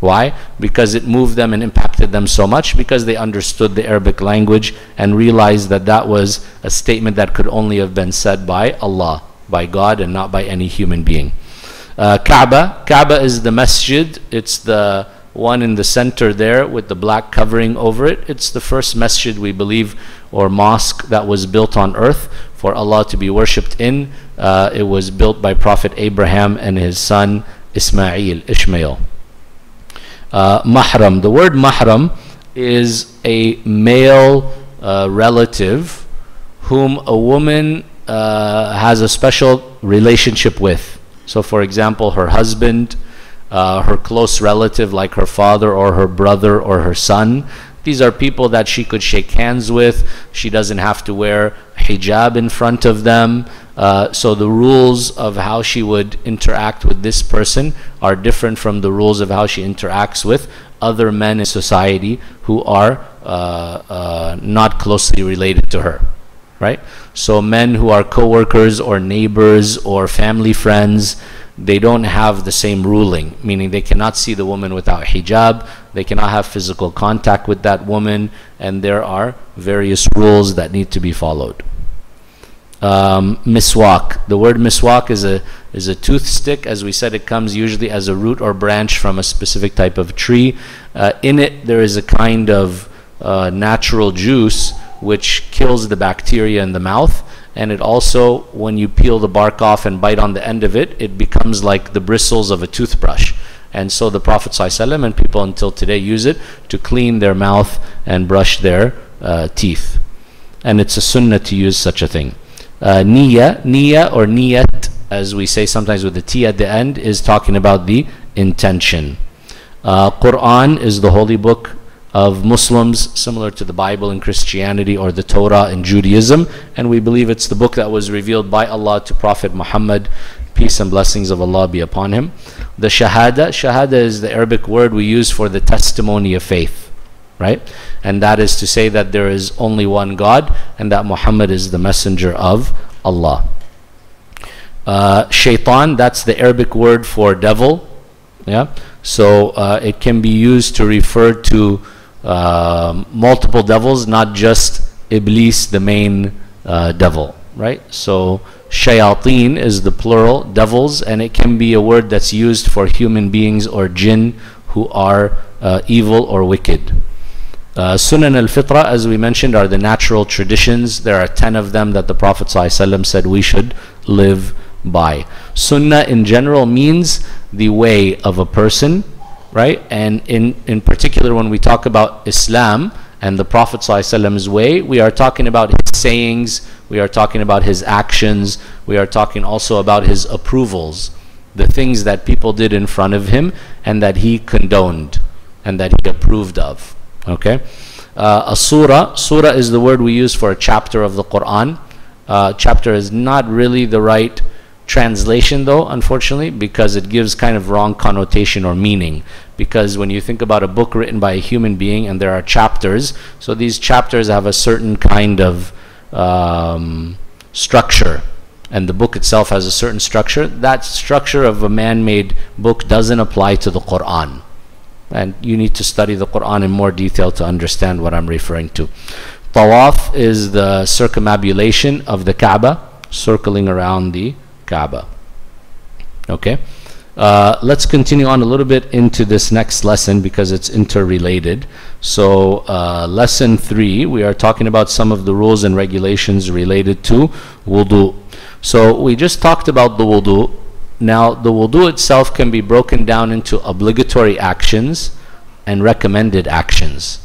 Why? Because it moved them and impacted them so much, because they understood the Arabic language and realized that that was a statement that could only have been said by Allah, by God, and not by any human being. Kaaba. Kaaba is the masjid. It's the one in the center there with the black covering over it. It's the first masjid, we believe, or mosque that was built on earth for Allah to be worshipped in. It was built by Prophet Abraham and his son Ishmael. Mahram. The word mahram is a male relative whom a woman has a special relationship with. So for example, her husband, her close relative like her father or her brother or her son. These are people that she could shake hands with. She doesn't have to wear hijab in front of them. So the rules of how she would interact with this person are different from the rules of how she interacts with other men in society who are not closely related to her. Right? So men who are co-workers or neighbors or family friends, they don't have the same ruling, meaning they cannot see the woman without hijab, they cannot have physical contact with that woman, and there are various rules that need to be followed. Miswak. The word miswak is a tooth stick. As we said, it comes usually as a root or branch from a specific type of tree. In it there is a kind of natural juice which kills the bacteria in the mouth, and it also, when you peel the bark off and bite on the end of it, it becomes like the bristles of a toothbrush. And so the Prophet ﷺ and people until today use it to clean their mouth and brush their teeth. And it's a sunnah to use such a thing. Niyyah or niyat, as we say sometimes with the T at the end, is talking about the intention. Quran is the holy book of Muslims, similar to the Bible in Christianity or the Torah in Judaism, and we believe it's the book that was revealed by Allah to Prophet Muhammad, peace and blessings of Allah be upon him. The Shahada is the Arabic word we use for the testimony of faith, right? And that is to say that there is only one God and that Muhammad is the messenger of Allah. Shaitan, that's the Arabic word for devil, yeah? So it can be used to refer to multiple devils, not just Iblis, the main devil, right? So shayateen is the plural, devils, and it can be a word that's used for human beings or jinn who are evil or wicked. Sunan al-Fitra, as we mentioned, are the natural traditions. There are 10 of them that the Prophet ﷺ said we should live by. Sunnah in general means the way of a person, right? And in particular, when we talk about Islam and the Prophet ﷺ's way, we are talking about his sayings, we are talking about his actions, we are talking also about his approvals, the things that people did in front of him and that he condoned and that he approved of. Okay? A surah is the word we use for a chapter of the Quran. Chapter is not really the right translation though, unfortunately, because it gives kind of wrong connotation or meaning. Because when you think about a book written by a human being and there are chapters, so these chapters have a certain kind of structure, and the book itself has a certain structure. That structure of a man-made book doesn't apply to the Quran, and you need to study the Quran in more detail to understand what I'm referring to. Tawaf is the circumambulation of the Kaaba, circling around the Kaaba. Okay, let's continue on a little bit into this next lesson because it's interrelated. So lesson 3, we are talking about some of the rules and regulations related to wudu. So we just talked about the wudu. Now the wudu itself can be broken down into obligatory actions and recommended actions.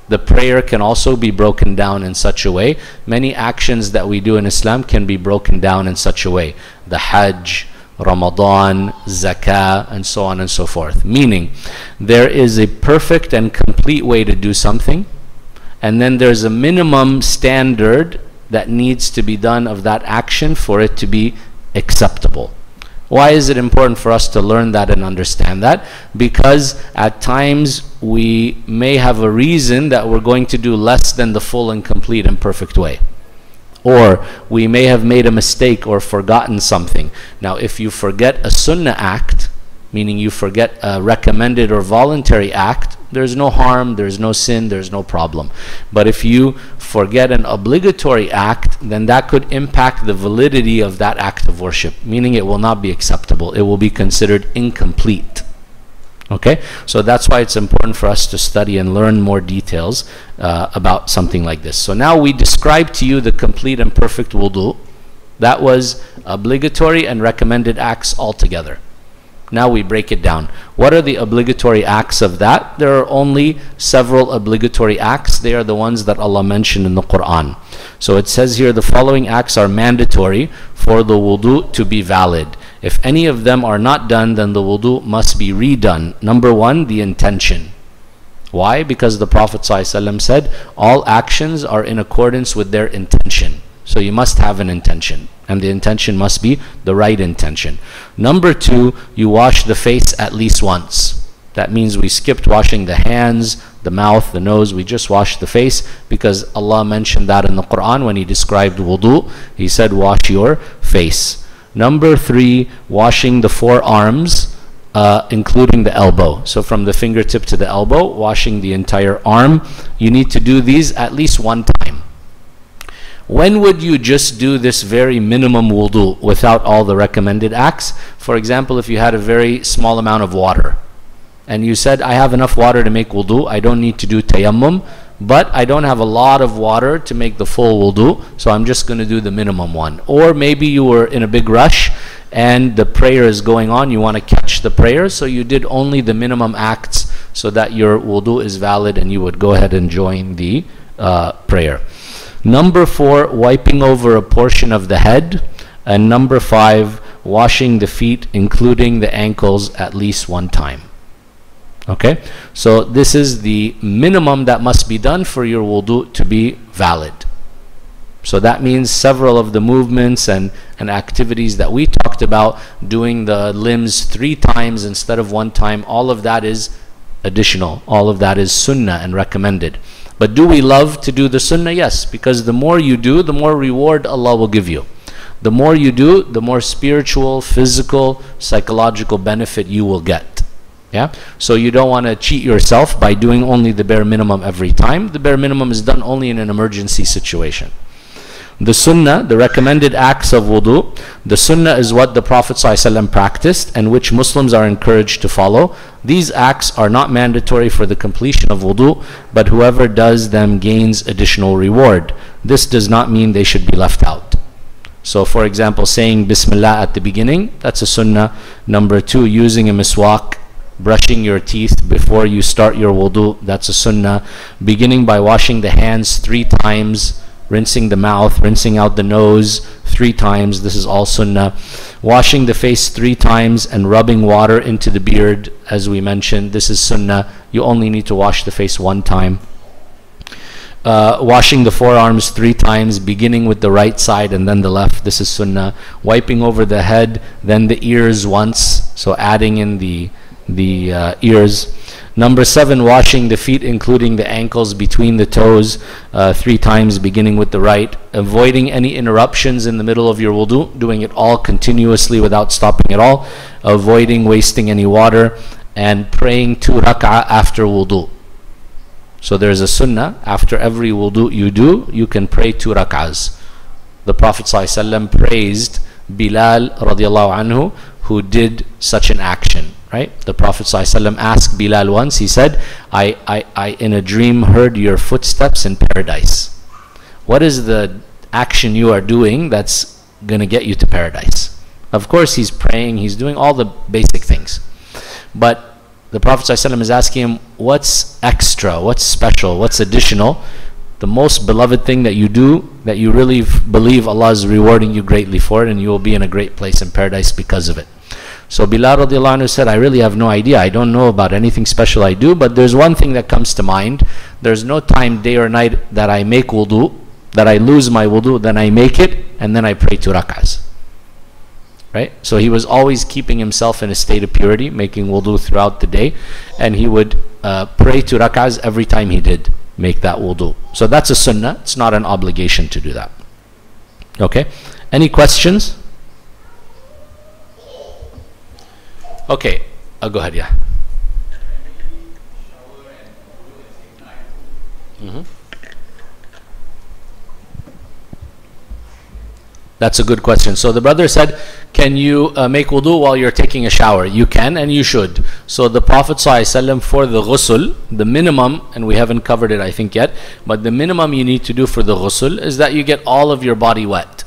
The prayer can also be broken down in such a way. Many actions that we do in Islam can be broken down in such a way. The Hajj, Ramadan, Zakah, and so on and so forth. Meaning, there is a perfect and complete way to do something, and then there's a minimum standard that needs to be done of that action for it to be acceptable. Why is it important for us to learn that and understand that? Because at times we may have a reason that we're going to do less than the full and complete and perfect way. Or we may have made a mistake or forgotten something. Now if you forget a sunnah act, meaning you forget a recommended or voluntary act, there's no harm, there's no sin, there's no problem. But if you forget an obligatory act, then that could impact the validity of that act of worship, meaning it will not be acceptable. It will be considered incomplete. Okay? So that's why it's important for us to study and learn more details about something like this. So now we described to you the complete and perfect wudu. That was obligatory and recommended acts altogether. Now we break it down. What are the obligatory acts of that? There are only several obligatory acts. They are the ones that Allah mentioned in the Quran. So it says here the following acts are mandatory for the wudu to be valid. If any of them are not done, then the wudu must be redone. Number one, the intention. Why? Because the Prophet ﷺ said, all actions are in accordance with their intention. So you must have an intention. And the intention must be the right intention. Number two, you wash the face at least once. That means we skipped washing the hands, the mouth, the nose. We just washed the face because Allah mentioned that in the Quran when He described wudu. He said, wash your face. Number three, washing the forearms, including the elbow. So from the fingertip to the elbow, washing the entire arm. You need to do these at least one time. When would you just do this very minimum wudu without all the recommended acts? For example, if you had a very small amount of water and you said, I have enough water to make wudu, I don't need to do tayammum, but I don't have a lot of water to make the full wudu, so I'm just going to do the minimum one. Or maybe you were in a big rush and the prayer is going on, you want to catch the prayer, so you did only the minimum acts so that your wudu is valid and you would go ahead and join the prayer. Number four, wiping over a portion of the head. And number five, washing the feet, including the ankles, at least one time. Okay? So this is the minimum that must be done for your wudu to be valid. So that means several of the movements and activities that we talked about, doing the limbs 3 times instead of 1 time, all of that is additional. All of that is sunnah and recommended. But do we love to do the sunnah? Yes, because the more you do, the more reward Allah will give you. The more you do, the more spiritual, physical, psychological benefit you will get. Yeah? So you don't want to cheat yourself by doing only the bare minimum every time. The bare minimum is done only in an emergency situation. The sunnah, the recommended acts of wudu, the sunnah is what the Prophet ﷺ practiced and which Muslims are encouraged to follow. These acts are not mandatory for the completion of wudu, but whoever does them gains additional reward. This does not mean they should be left out. So for example, saying Bismillah at the beginning, that's a sunnah. Number two, using a miswak, brushing your teeth before you start your wudu, that's a sunnah. Beginning by washing the hands 3 times, rinsing the mouth, rinsing out the nose 3 times, this is all sunnah. Washing the face 3 times and rubbing water into the beard, as we mentioned, this is sunnah. You only need to wash the face 1 time. Washing the forearms 3 times, beginning with the right side and then the left, this is sunnah. Wiping over the head, then the ears once, so adding in the ears. Number 7, washing the feet, including the ankles between the toes 3 times, beginning with the right. Avoiding any interruptions in the middle of your wudu, doing it all continuously without stopping at all. Avoiding wasting any water, and praying 2 rak'ah after wudu. So there's a sunnah, after every wudu you do, you can pray 2 rak'ahs. The Prophet ﷺ praised Bilal radiallahu anhu, who did such an action. Right? The Prophet ﷺ asked Bilal once, he said, I in a dream heard your footsteps in paradise. What is the action you are doing that's going to get you to paradise? Of course he's praying, he's doing all the basic things. But the Prophet ﷺ is asking him, what's extra, what's special, what's additional? The most beloved thing that you do, that you really believe Allah is rewarding you greatly for it, and you will be in a great place in paradise because of it. So Bilal radiallahu anhu said, I really have no idea. I don't know about anything special I do, but there's one thing that comes to mind. There's no time, day or night, that I make wudu, that I lose my wudu, then I make it, and then I pray 2 rak'ahs. Right? So he was always keeping himself in a state of purity, making wudu throughout the day, and he would pray 2 rak'ahs every time he did make that wudu. So that's a sunnah. It's not an obligation to do that. Okay? Any questions? Okay, I'll go ahead, yeah. That's a good question. So the brother said, can you make wudu while you're taking a shower? You can and you should. So the Prophet ﷺ, for the ghusl, the minimum, and we haven't covered it I think yet, but the minimum you need to do for the ghusl is that you get all of your body wet.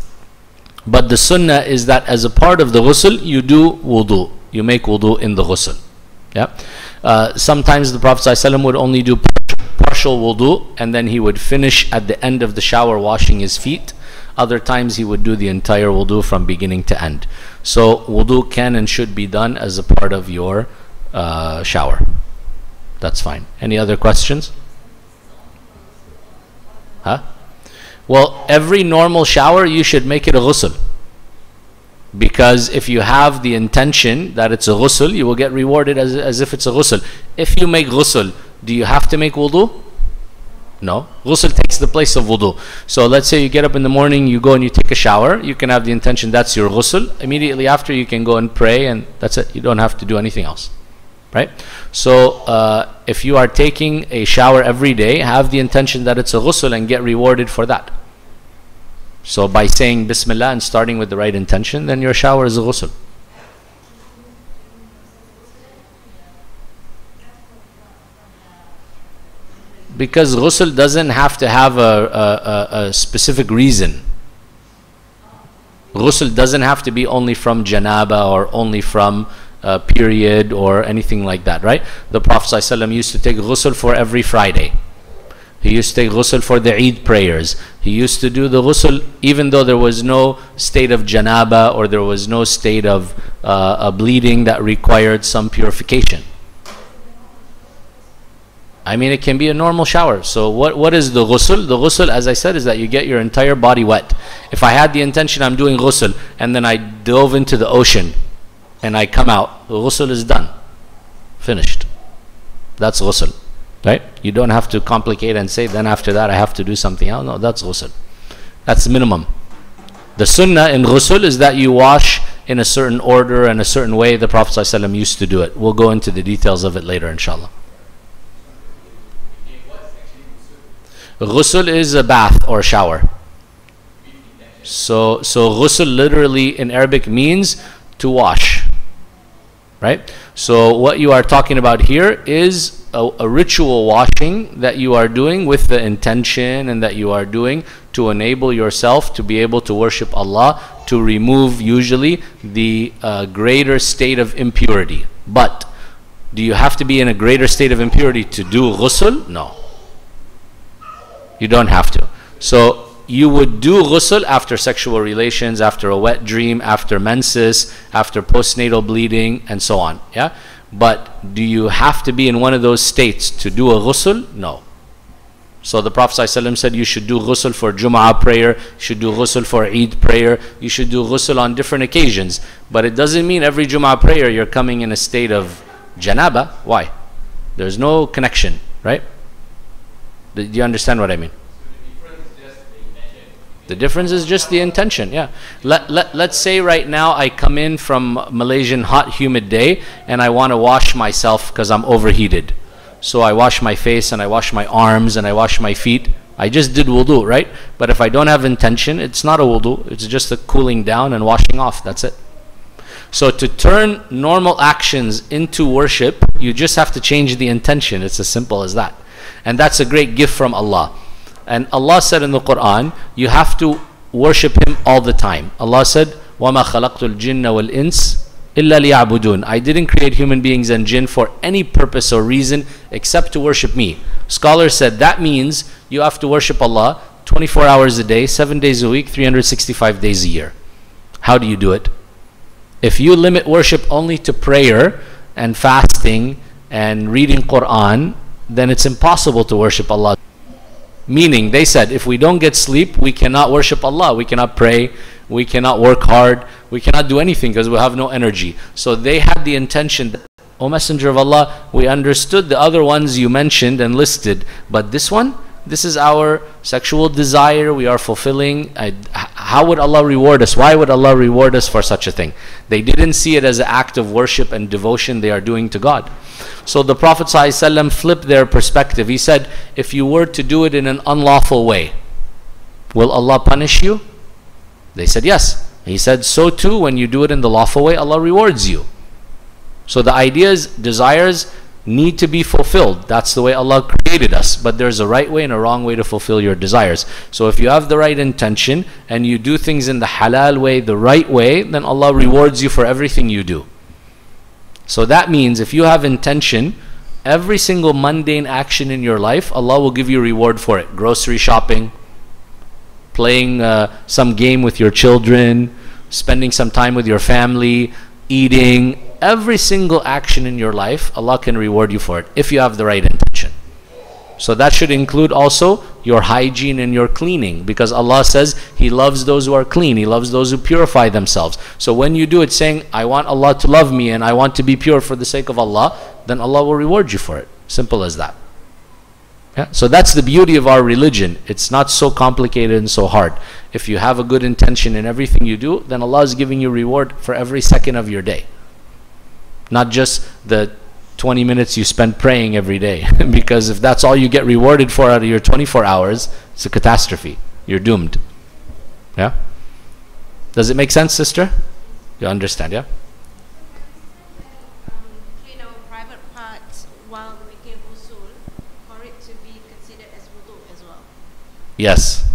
But the sunnah is that as a part of the ghusl, you do wudu. you make wudu in the ghusl. Yeah. Sometimes the Prophet ﷺ would only do partial wudu, and then he would finish at the end of the shower washing his feet. Other times he would do the entire wudu from beginning to end. So wudu can and should be done as a part of your shower. That's fine. Any other questions? Huh? Well, every normal shower you should make it a ghusl. Because if you have the intention that it's a ghusl, you will get rewarded as if it's a ghusl. If you make ghusl, do you have to make wudu? No. Ghusl takes the place of wudu. So let's say you get up in the morning, you go and you take a shower. You can have the intention that's your ghusl. Immediately after, you can go and pray, and that's it. You don't have to do anything else. Right? So if you are taking a shower every day, have the intention that it's a ghusl and get rewarded for that. So by saying Bismillah and starting with the right intention, then your shower is a ghusl. Because ghusl doesn't have to have a specific reason. Ghusl doesn't have to be only from janaba or only from period or anything like that, right? The Prophet ﷺ used to take ghusl for every Friday. He used to take ghusl for the Eid prayers. He used to do the ghusl even though there was no state of janaba or there was no state of a bleeding that required some purification. I mean, it can be a normal shower. So what is the ghusl? The ghusl, as I said, is that you get your entire body wet. If I had the intention I'm doing ghusl and then I dove into the ocean and I come out, the ghusl is done. Finished. That's ghusl. Right? You don't have to complicate and say, then after that I have to do something else. No, that's ghusl. That's minimum. The sunnah in ghusl is that you wash in a certain order and a certain way. The Prophet ﷺ used to do it. We'll go into the details of it later, inshallah. Ghusl is a bath or shower. So ghusl literally in Arabic means to wash. Right? So what you are talking about here is a ritual washing that you are doing with the intention and that you are doing to enable yourself to be able to worship Allah, to remove usually the greater state of impurity. But do you have to be in a greater state of impurity to do ghusl? No. You don't have to. So you would do ghusl after sexual relations, after a wet dream, after menses, after postnatal bleeding, and so on. Yeah? But do you have to be in one of those states to do a ghusl? No. So the Prophet ﷺ said you should do ghusl for Jum'ah prayer, you should do ghusl for Eid prayer, you should do ghusl on different occasions. But it doesn't mean every Jum'ah prayer you're coming in a state of janaba. Why? There's no connection, right? Do you understand what I mean? The difference is just the intention, yeah. Let's say right now I come in from Malaysian hot humid day and I want to wash myself because I'm overheated. So I wash my face and I wash my arms and I wash my feet. I just did wudu, right? But if I don't have intention, it's not a wudu. It's just a cooling down and washing off. That's it. So to turn normal actions into worship, you just have to change the intention. It's as simple as that. And that's a great gift from Allah. And Allah said in the Quran, you have to worship Him all the time. Allah said, وَمَا خَلَقْتُ الْجِنَّ وَالْإِنسِ إِلَّا لِيَعْبُدُونَ. I didn't create human beings and jinn for any purpose or reason except to worship me. Scholars said that means you have to worship Allah 24 hours a day, 7 days a week, 365 days a year. How do you do it? If you limit worship only to prayer and fasting and reading Quran, then it's impossible to worship Allah. Meaning, they said, if we don't get sleep, we cannot worship Allah. We cannot pray. We cannot work hard. We cannot do anything because we have no energy. So they had the intention that, O Messenger of Allah, we understood the other ones you mentioned and listed, but this one, this is our sexual desire. We are fulfilling. How would Allah reward us? Why would Allah reward us for such a thing? They didn't see it as an act of worship and devotion they are doing to God. So the Prophet ﷺ flipped their perspective. He said, if you were to do it in an unlawful way, will Allah punish you? They said, yes. He said, so too, when you do it in the lawful way, Allah rewards you. So the ideas, desires need to be fulfilled. That's the way Allah created us. But there's a right way and a wrong way to fulfill your desires. So if you have the right intention and you do things in the halal way, the right way, then Allah rewards you for everything you do. So that means if you have intention, every single mundane action in your life, Allah will give you reward for it. Grocery shopping, playing some game with your children, spending some time with your family, eating. Every single action in your life, Allah can reward you for it if you have the right intention. So that should include also your hygiene and your cleaning, because Allah says He loves those who are clean. He loves those who purify themselves. So when you do it saying, I want Allah to love me and I want to be pure for the sake of Allah, then Allah will reward you for it. Simple as that. Yeah? So that's the beauty of our religion. It's not so complicated and so hard. If you have a good intention in everything you do, then Allah is giving you reward for every second of your day. Not just the 20 minutes you spend praying every day. Because if that's all you get rewarded for out of your 24 hours, it's a catastrophe. You're doomed. Yeah? Does it make sense, sister? You understand, yeah? Clean our private parts while making ghusl for it to be considered as wudu as well. Yes.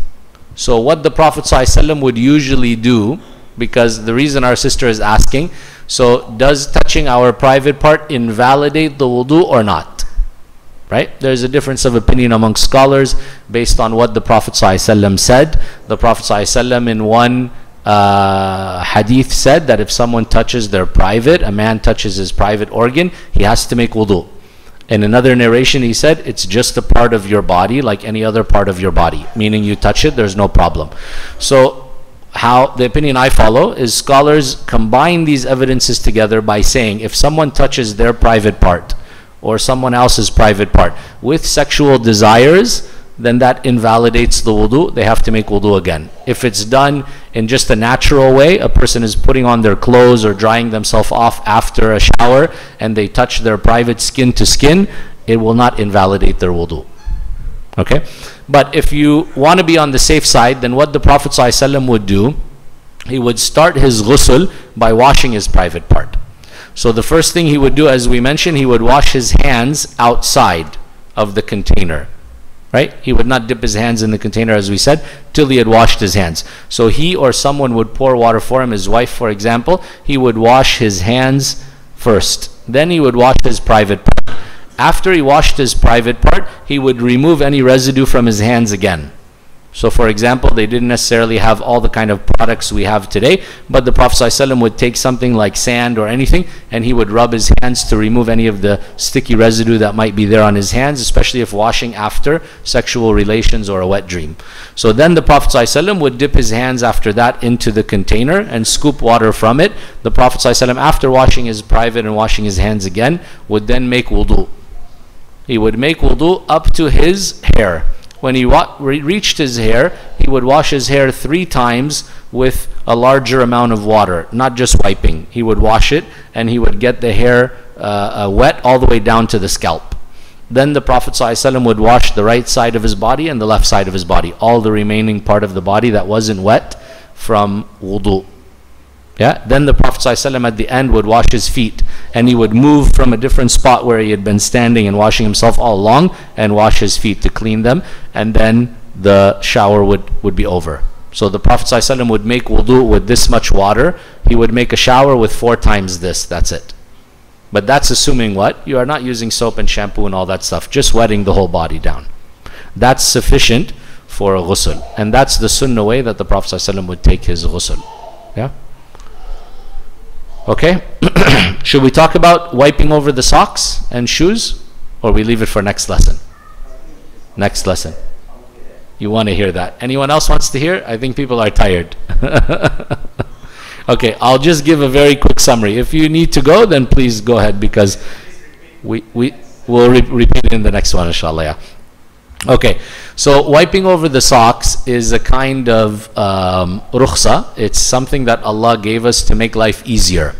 So what the Prophet ﷺ would usually do, because the reason our sister is asking, so does touching our private part invalidate the wudu or not? Right? There's a difference of opinion among scholars based on what the Prophet ﷺ said. The Prophet ﷺ in one hadith said that if someone touches their private, a man touches his private organ, he has to make wudu. In another narration he said, it's just a part of your body like any other part of your body. Meaning you touch it, there's no problem. So how the opinion I follow is scholars combine these evidences together by saying if someone touches their private part or someone else's private part with sexual desires, then that invalidates the wudu. They have to make wudu again. If it's done in just a natural way, a person is putting on their clothes or drying themselves off after a shower and they touch their private skin to skin, it will not invalidate their wudu. Okay? But if you want to be on the safe side, then what the Prophet ﷺ would do, he would start his ghusl by washing his private part. So the first thing he would do, as we mentioned, he would wash his hands outside of the container. Right? He would not dip his hands in the container, as we said, till he had washed his hands. So he or someone would pour water for him, his wife for example, he would wash his hands first. Then he would wash his private part. After he washed his private part, he would remove any residue from his hands again. So for example, they didn't necessarily have all the kind of products we have today, but the Prophet ﷺ would take something like sand or anything, and he would rub his hands to remove any of the sticky residue that might be there on his hands, especially if washing after sexual relations or a wet dream. So then the Prophet ﷺ would dip his hands after that into the container and scoop water from it. The Prophet ﷺ, after washing his private and washing his hands again, would then make wudu. He would make wudu up to his hair. When he reached his hair, he would wash his hair 3 times with a larger amount of water, not just wiping. He would wash it and he would get the hair wet all the way down to the scalp. Then the Prophet ﷺ would wash the right side of his body and the left side of his body, all the remaining part of the body that wasn't wet from wudu. Yeah? Then the Prophet ﷺ at the end would wash his feet, and he would move from a different spot where he had been standing and washing himself all along and wash his feet to clean them, and then the shower would be over. So the Prophet ﷺ would make wudu with this much water. He would make a shower with 4 times this. That's it. But that's assuming what? You are not using soap and shampoo and all that stuff, just wetting the whole body down. That's sufficient for a ghusl. And that's the sunnah way that the Prophet ﷺ would take his ghusl. Yeah? Okay? Should we talk about wiping over the socks and shoes? Or we leave it for next lesson? Next lesson. You want to hear that. Anyone else wants to hear? I think people are tired. Okay, I'll just give a very quick summary. If you need to go, then please go ahead, because we'll repeat it in the next one, inshallah. Yeah. Okay, so wiping over the socks is a kind of rukhsa. It's something that Allah gave us to make life easier.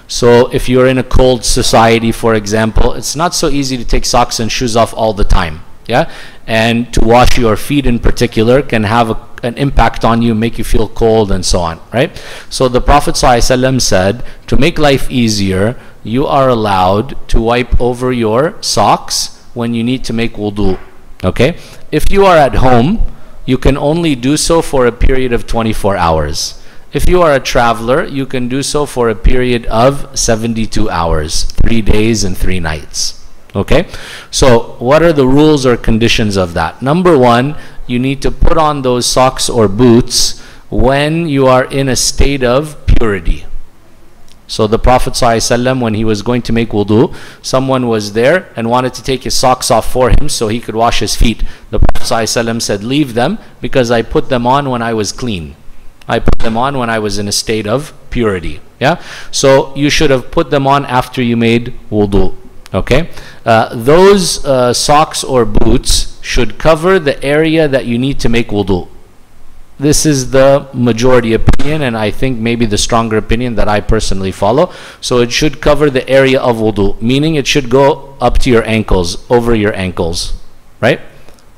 So if you're in a cold society, for example, it's not so easy to take socks and shoes off all the time. Yeah, and to wash your feet in particular can have an impact on you, make you feel cold and so on, right? So the Prophet ﷺ said, to make life easier, you are allowed to wipe over your socks when you need to make wudu. Okay? If you are at home, you can only do so for a period of 24 hours. If you are a traveler, you can do so for a period of 72 hours, 3 days and 3 nights. Okay? So what are the rules or conditions of that? Number one, you need to put on those socks or boots when you are in a state of purity. So the Prophet ﷺ, when he was going to make wudu, someone was there and wanted to take his socks off for him so he could wash his feet. The Prophet ﷺ said, leave them, because I put them on when I was clean. I put them on when I was in a state of purity. Yeah? So you should have put them on after you made wudu. Okay? Those socks or boots should cover the area that you need to make wudu. This is the majority opinion, and I think maybe the stronger opinion that I personally follow. So it should cover the area of wudu, meaning it should go up to your ankles, over your ankles, right?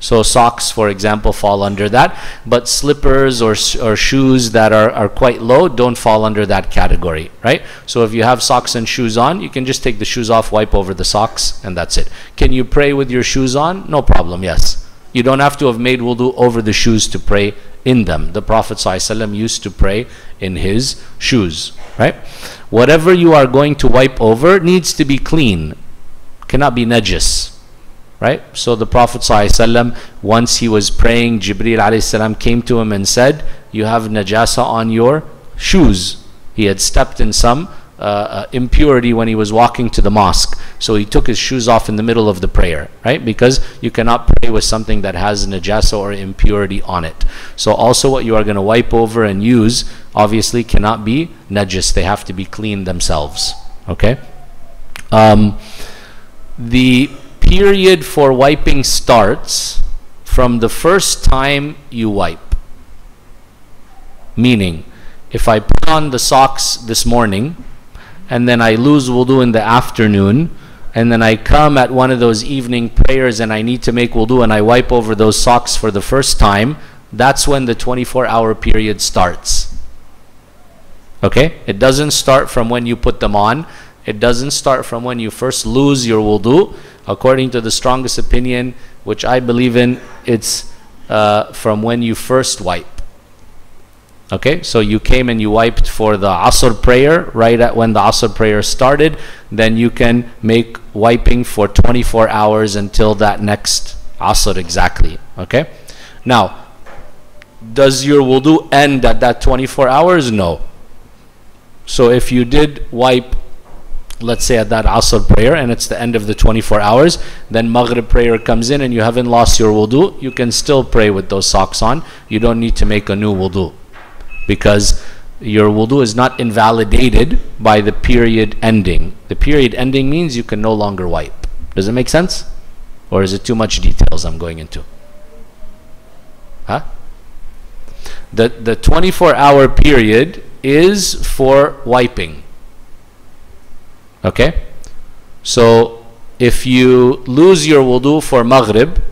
So socks, for example, fall under that, but slippers or shoes that are quite low don't fall under that category, right? So if you have socks and shoes on, you can just take the shoes off, wipe over the socks, and that's it. Can you pray with your shoes on? No problem, yes. You don't have to have made wudu over the shoes to pray in them. The Prophet ﷺ used to pray in his shoes, right? Whatever you are going to wipe over needs to be clean, cannot be najis, right? So the Prophet ﷺ, once he was praying, Jibreel ﷺ came to him and said, you have najasa on your shoes. He had stepped in some impurity when he was walking to the mosque, so he took his shoes off in the middle of the prayer, right? Because you cannot pray with something that has najasa or impurity on it. So also what you are going to wipe over and use obviously cannot be najis. They have to be clean themselves. Okay? The period for wiping starts from the first time you wipe. Meaning, if I put on the socks this morning and then I lose wudu in the afternoon, and then I come at one of those evening prayers and I need to make wudu and I wipe over those socks for the first time, that's when the 24-hour period starts. Okay? It doesn't start from when you put them on. It doesn't start from when you first lose your wudu. According to the strongest opinion, which I believe in, it's from when you first wipe. Okay, so you came and you wiped for the Asr prayer, right at when the Asr prayer started, then you can make wiping for 24 hours until that next Asr exactly. Okay, now, does your wudu end at that 24 hours? No. So if you did wipe, let's say at that Asr prayer, and it's the end of the 24 hours, then Maghrib prayer comes in and you haven't lost your wudu, you can still pray with those socks on. You don't need to make a new wudu, because your wudu is not invalidated by the period ending. The period ending means you can no longer wipe. Does it make sense? Or is it too much details I'm going into? Huh? The 24-hour period is for wiping. Okay? So if you lose your wudu for Maghrib,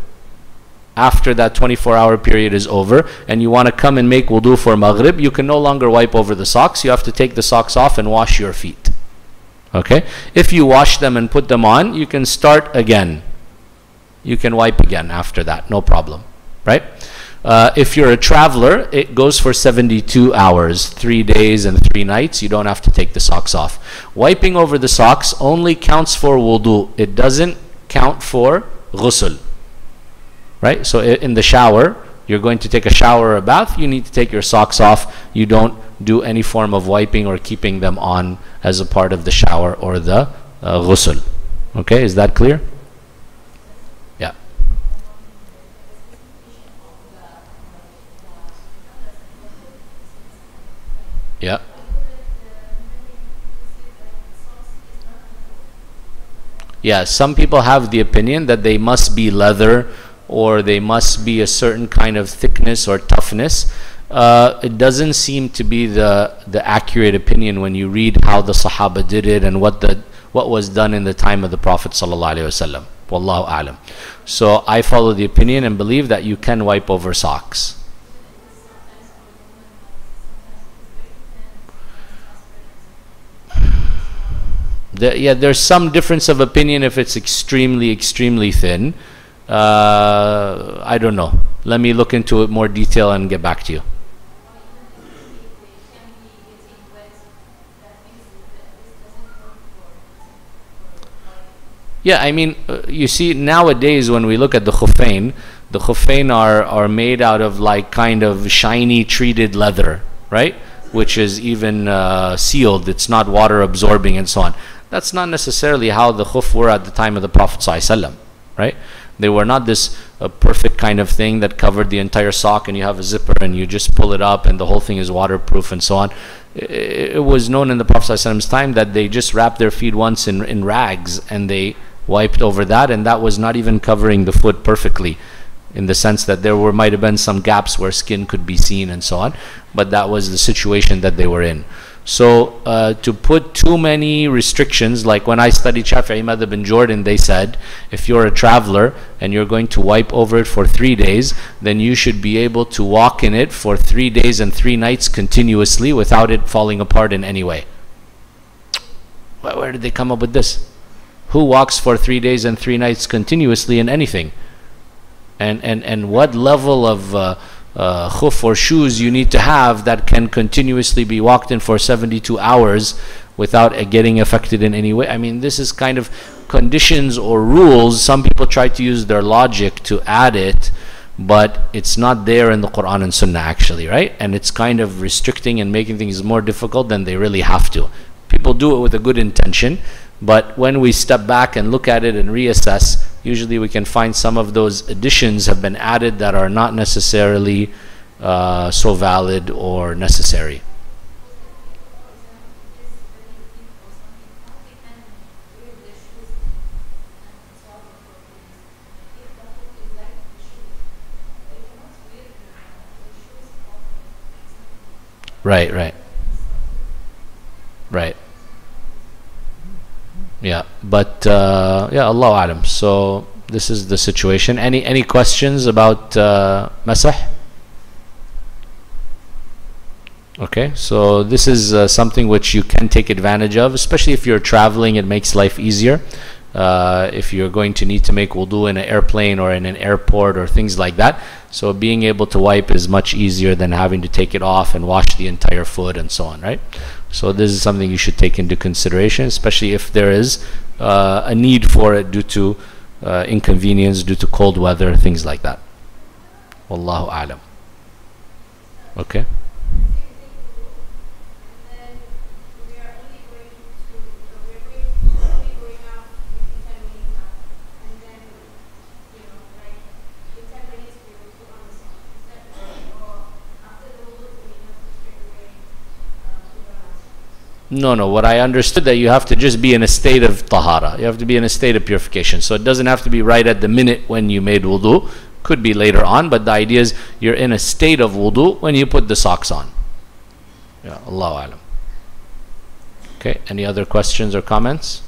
after that 24-hour period is over, and you want to come and make wudu for Maghrib, you can no longer wipe over the socks. You have to take the socks off and wash your feet. Okay? If you wash them and put them on, you can start again. You can wipe again after that, no problem. Right? If you're a traveler, it goes for 72 hours, 3 days and 3 nights. You don't have to take the socks off. Wiping over the socks only counts for wudu. It doesn't count for ghusl. Right? So in the shower, you're going to take a shower or a bath, you need to take your socks off. You don't do any form of wiping or keeping them on as a part of the shower or the ghusl. Okay, is that clear? Yeah. Yeah. Yeah, some people have the opinion that they must be leather, or they must be a certain kind of thickness or toughness. It doesn't seem to be the accurate opinion when you read how the Sahaba did it and what was done in the time of the Prophet ﷺ. Wallahu a'lam. So I follow the opinion and believe that you can wipe over socks. There's some difference of opinion if it's extremely thin. I don't know. Let me look into it more detail and get back to you. Yeah, I mean, you see, nowadays when we look at the khuffain are made out of like kind of shiny treated leather, right? Which is even sealed, it's not water absorbing and so on. That's not necessarily how the khuf were at the time of the Prophet ﷺ, right? They were not this perfect kind of thing that covered the entire sock and you have a zipper and you just pull it up and the whole thing is waterproof and so on. It was known in the Prophet ﷺ's time that they just wrapped their feet once in rags and they wiped over that, and that was not even covering the foot perfectly, in the sense that there might have been some gaps where skin could be seen and so on, but that was the situation that they were in. So to put too many restrictions, like when I studied Shafi'i Madhab in Jordan, they said if you're a traveler and you're going to wipe over it for 3 days, then you should be able to walk in it for 3 days and 3 nights continuously without it falling apart in any way. Where did they come up with this? Who walks for 3 days and 3 nights continuously in anything? And what level of khuf or shoes you need to have that can continuously be walked in for 72 hours without getting affected in any way? I mean, this is kind of conditions or rules. Some people try to use their logic to add it, but it's not there in the Quran and Sunnah actually, right? And it's kind of restricting and making things more difficult than they really have to. People do it with a good intention, but when we step back and look at it and reassess, usually we can find some of those additions have been added that are not necessarily so valid or necessary. Right. Yeah, but yeah, Allahu Alam. So this is the situation. Any questions about masah? Okay, so this is something which you can take advantage of, especially if you're traveling. It makes life easier. If you're going to need to make wudu in an airplane or in an airport or things like that, so being able to wipe is much easier than having to take it off and wash the entire foot and so on, right? So this is something you should take into consideration, especially if there is a need for it due to inconvenience, due to cold weather, things like that. Wallahu a'lam. Okay. No, what I understood, that you have to just be in a state of tahara. You have to be in a state of purification. So it doesn't have to be right at the minute when you made wudu. Could be later on, but the idea is you're in a state of wudu when you put the socks on. Yeah, Allahu Alam. Okay, any other questions or comments?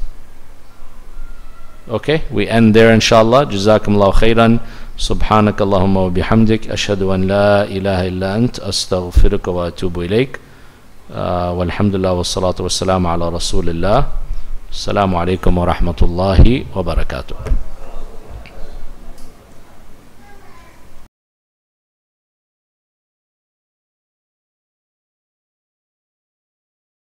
Okay, we end there inshallah. Jazakumullahu khairan. Subhanak Allahumma wa bihamdik. Ashhadu an la ilaha illa ant. Astaghfiruka wa atubu ilayk. Walhamdulillah wassalatu wassalamu ala rasulillah. Assalamu alaikum wa rahmatullahi wa barakatuh.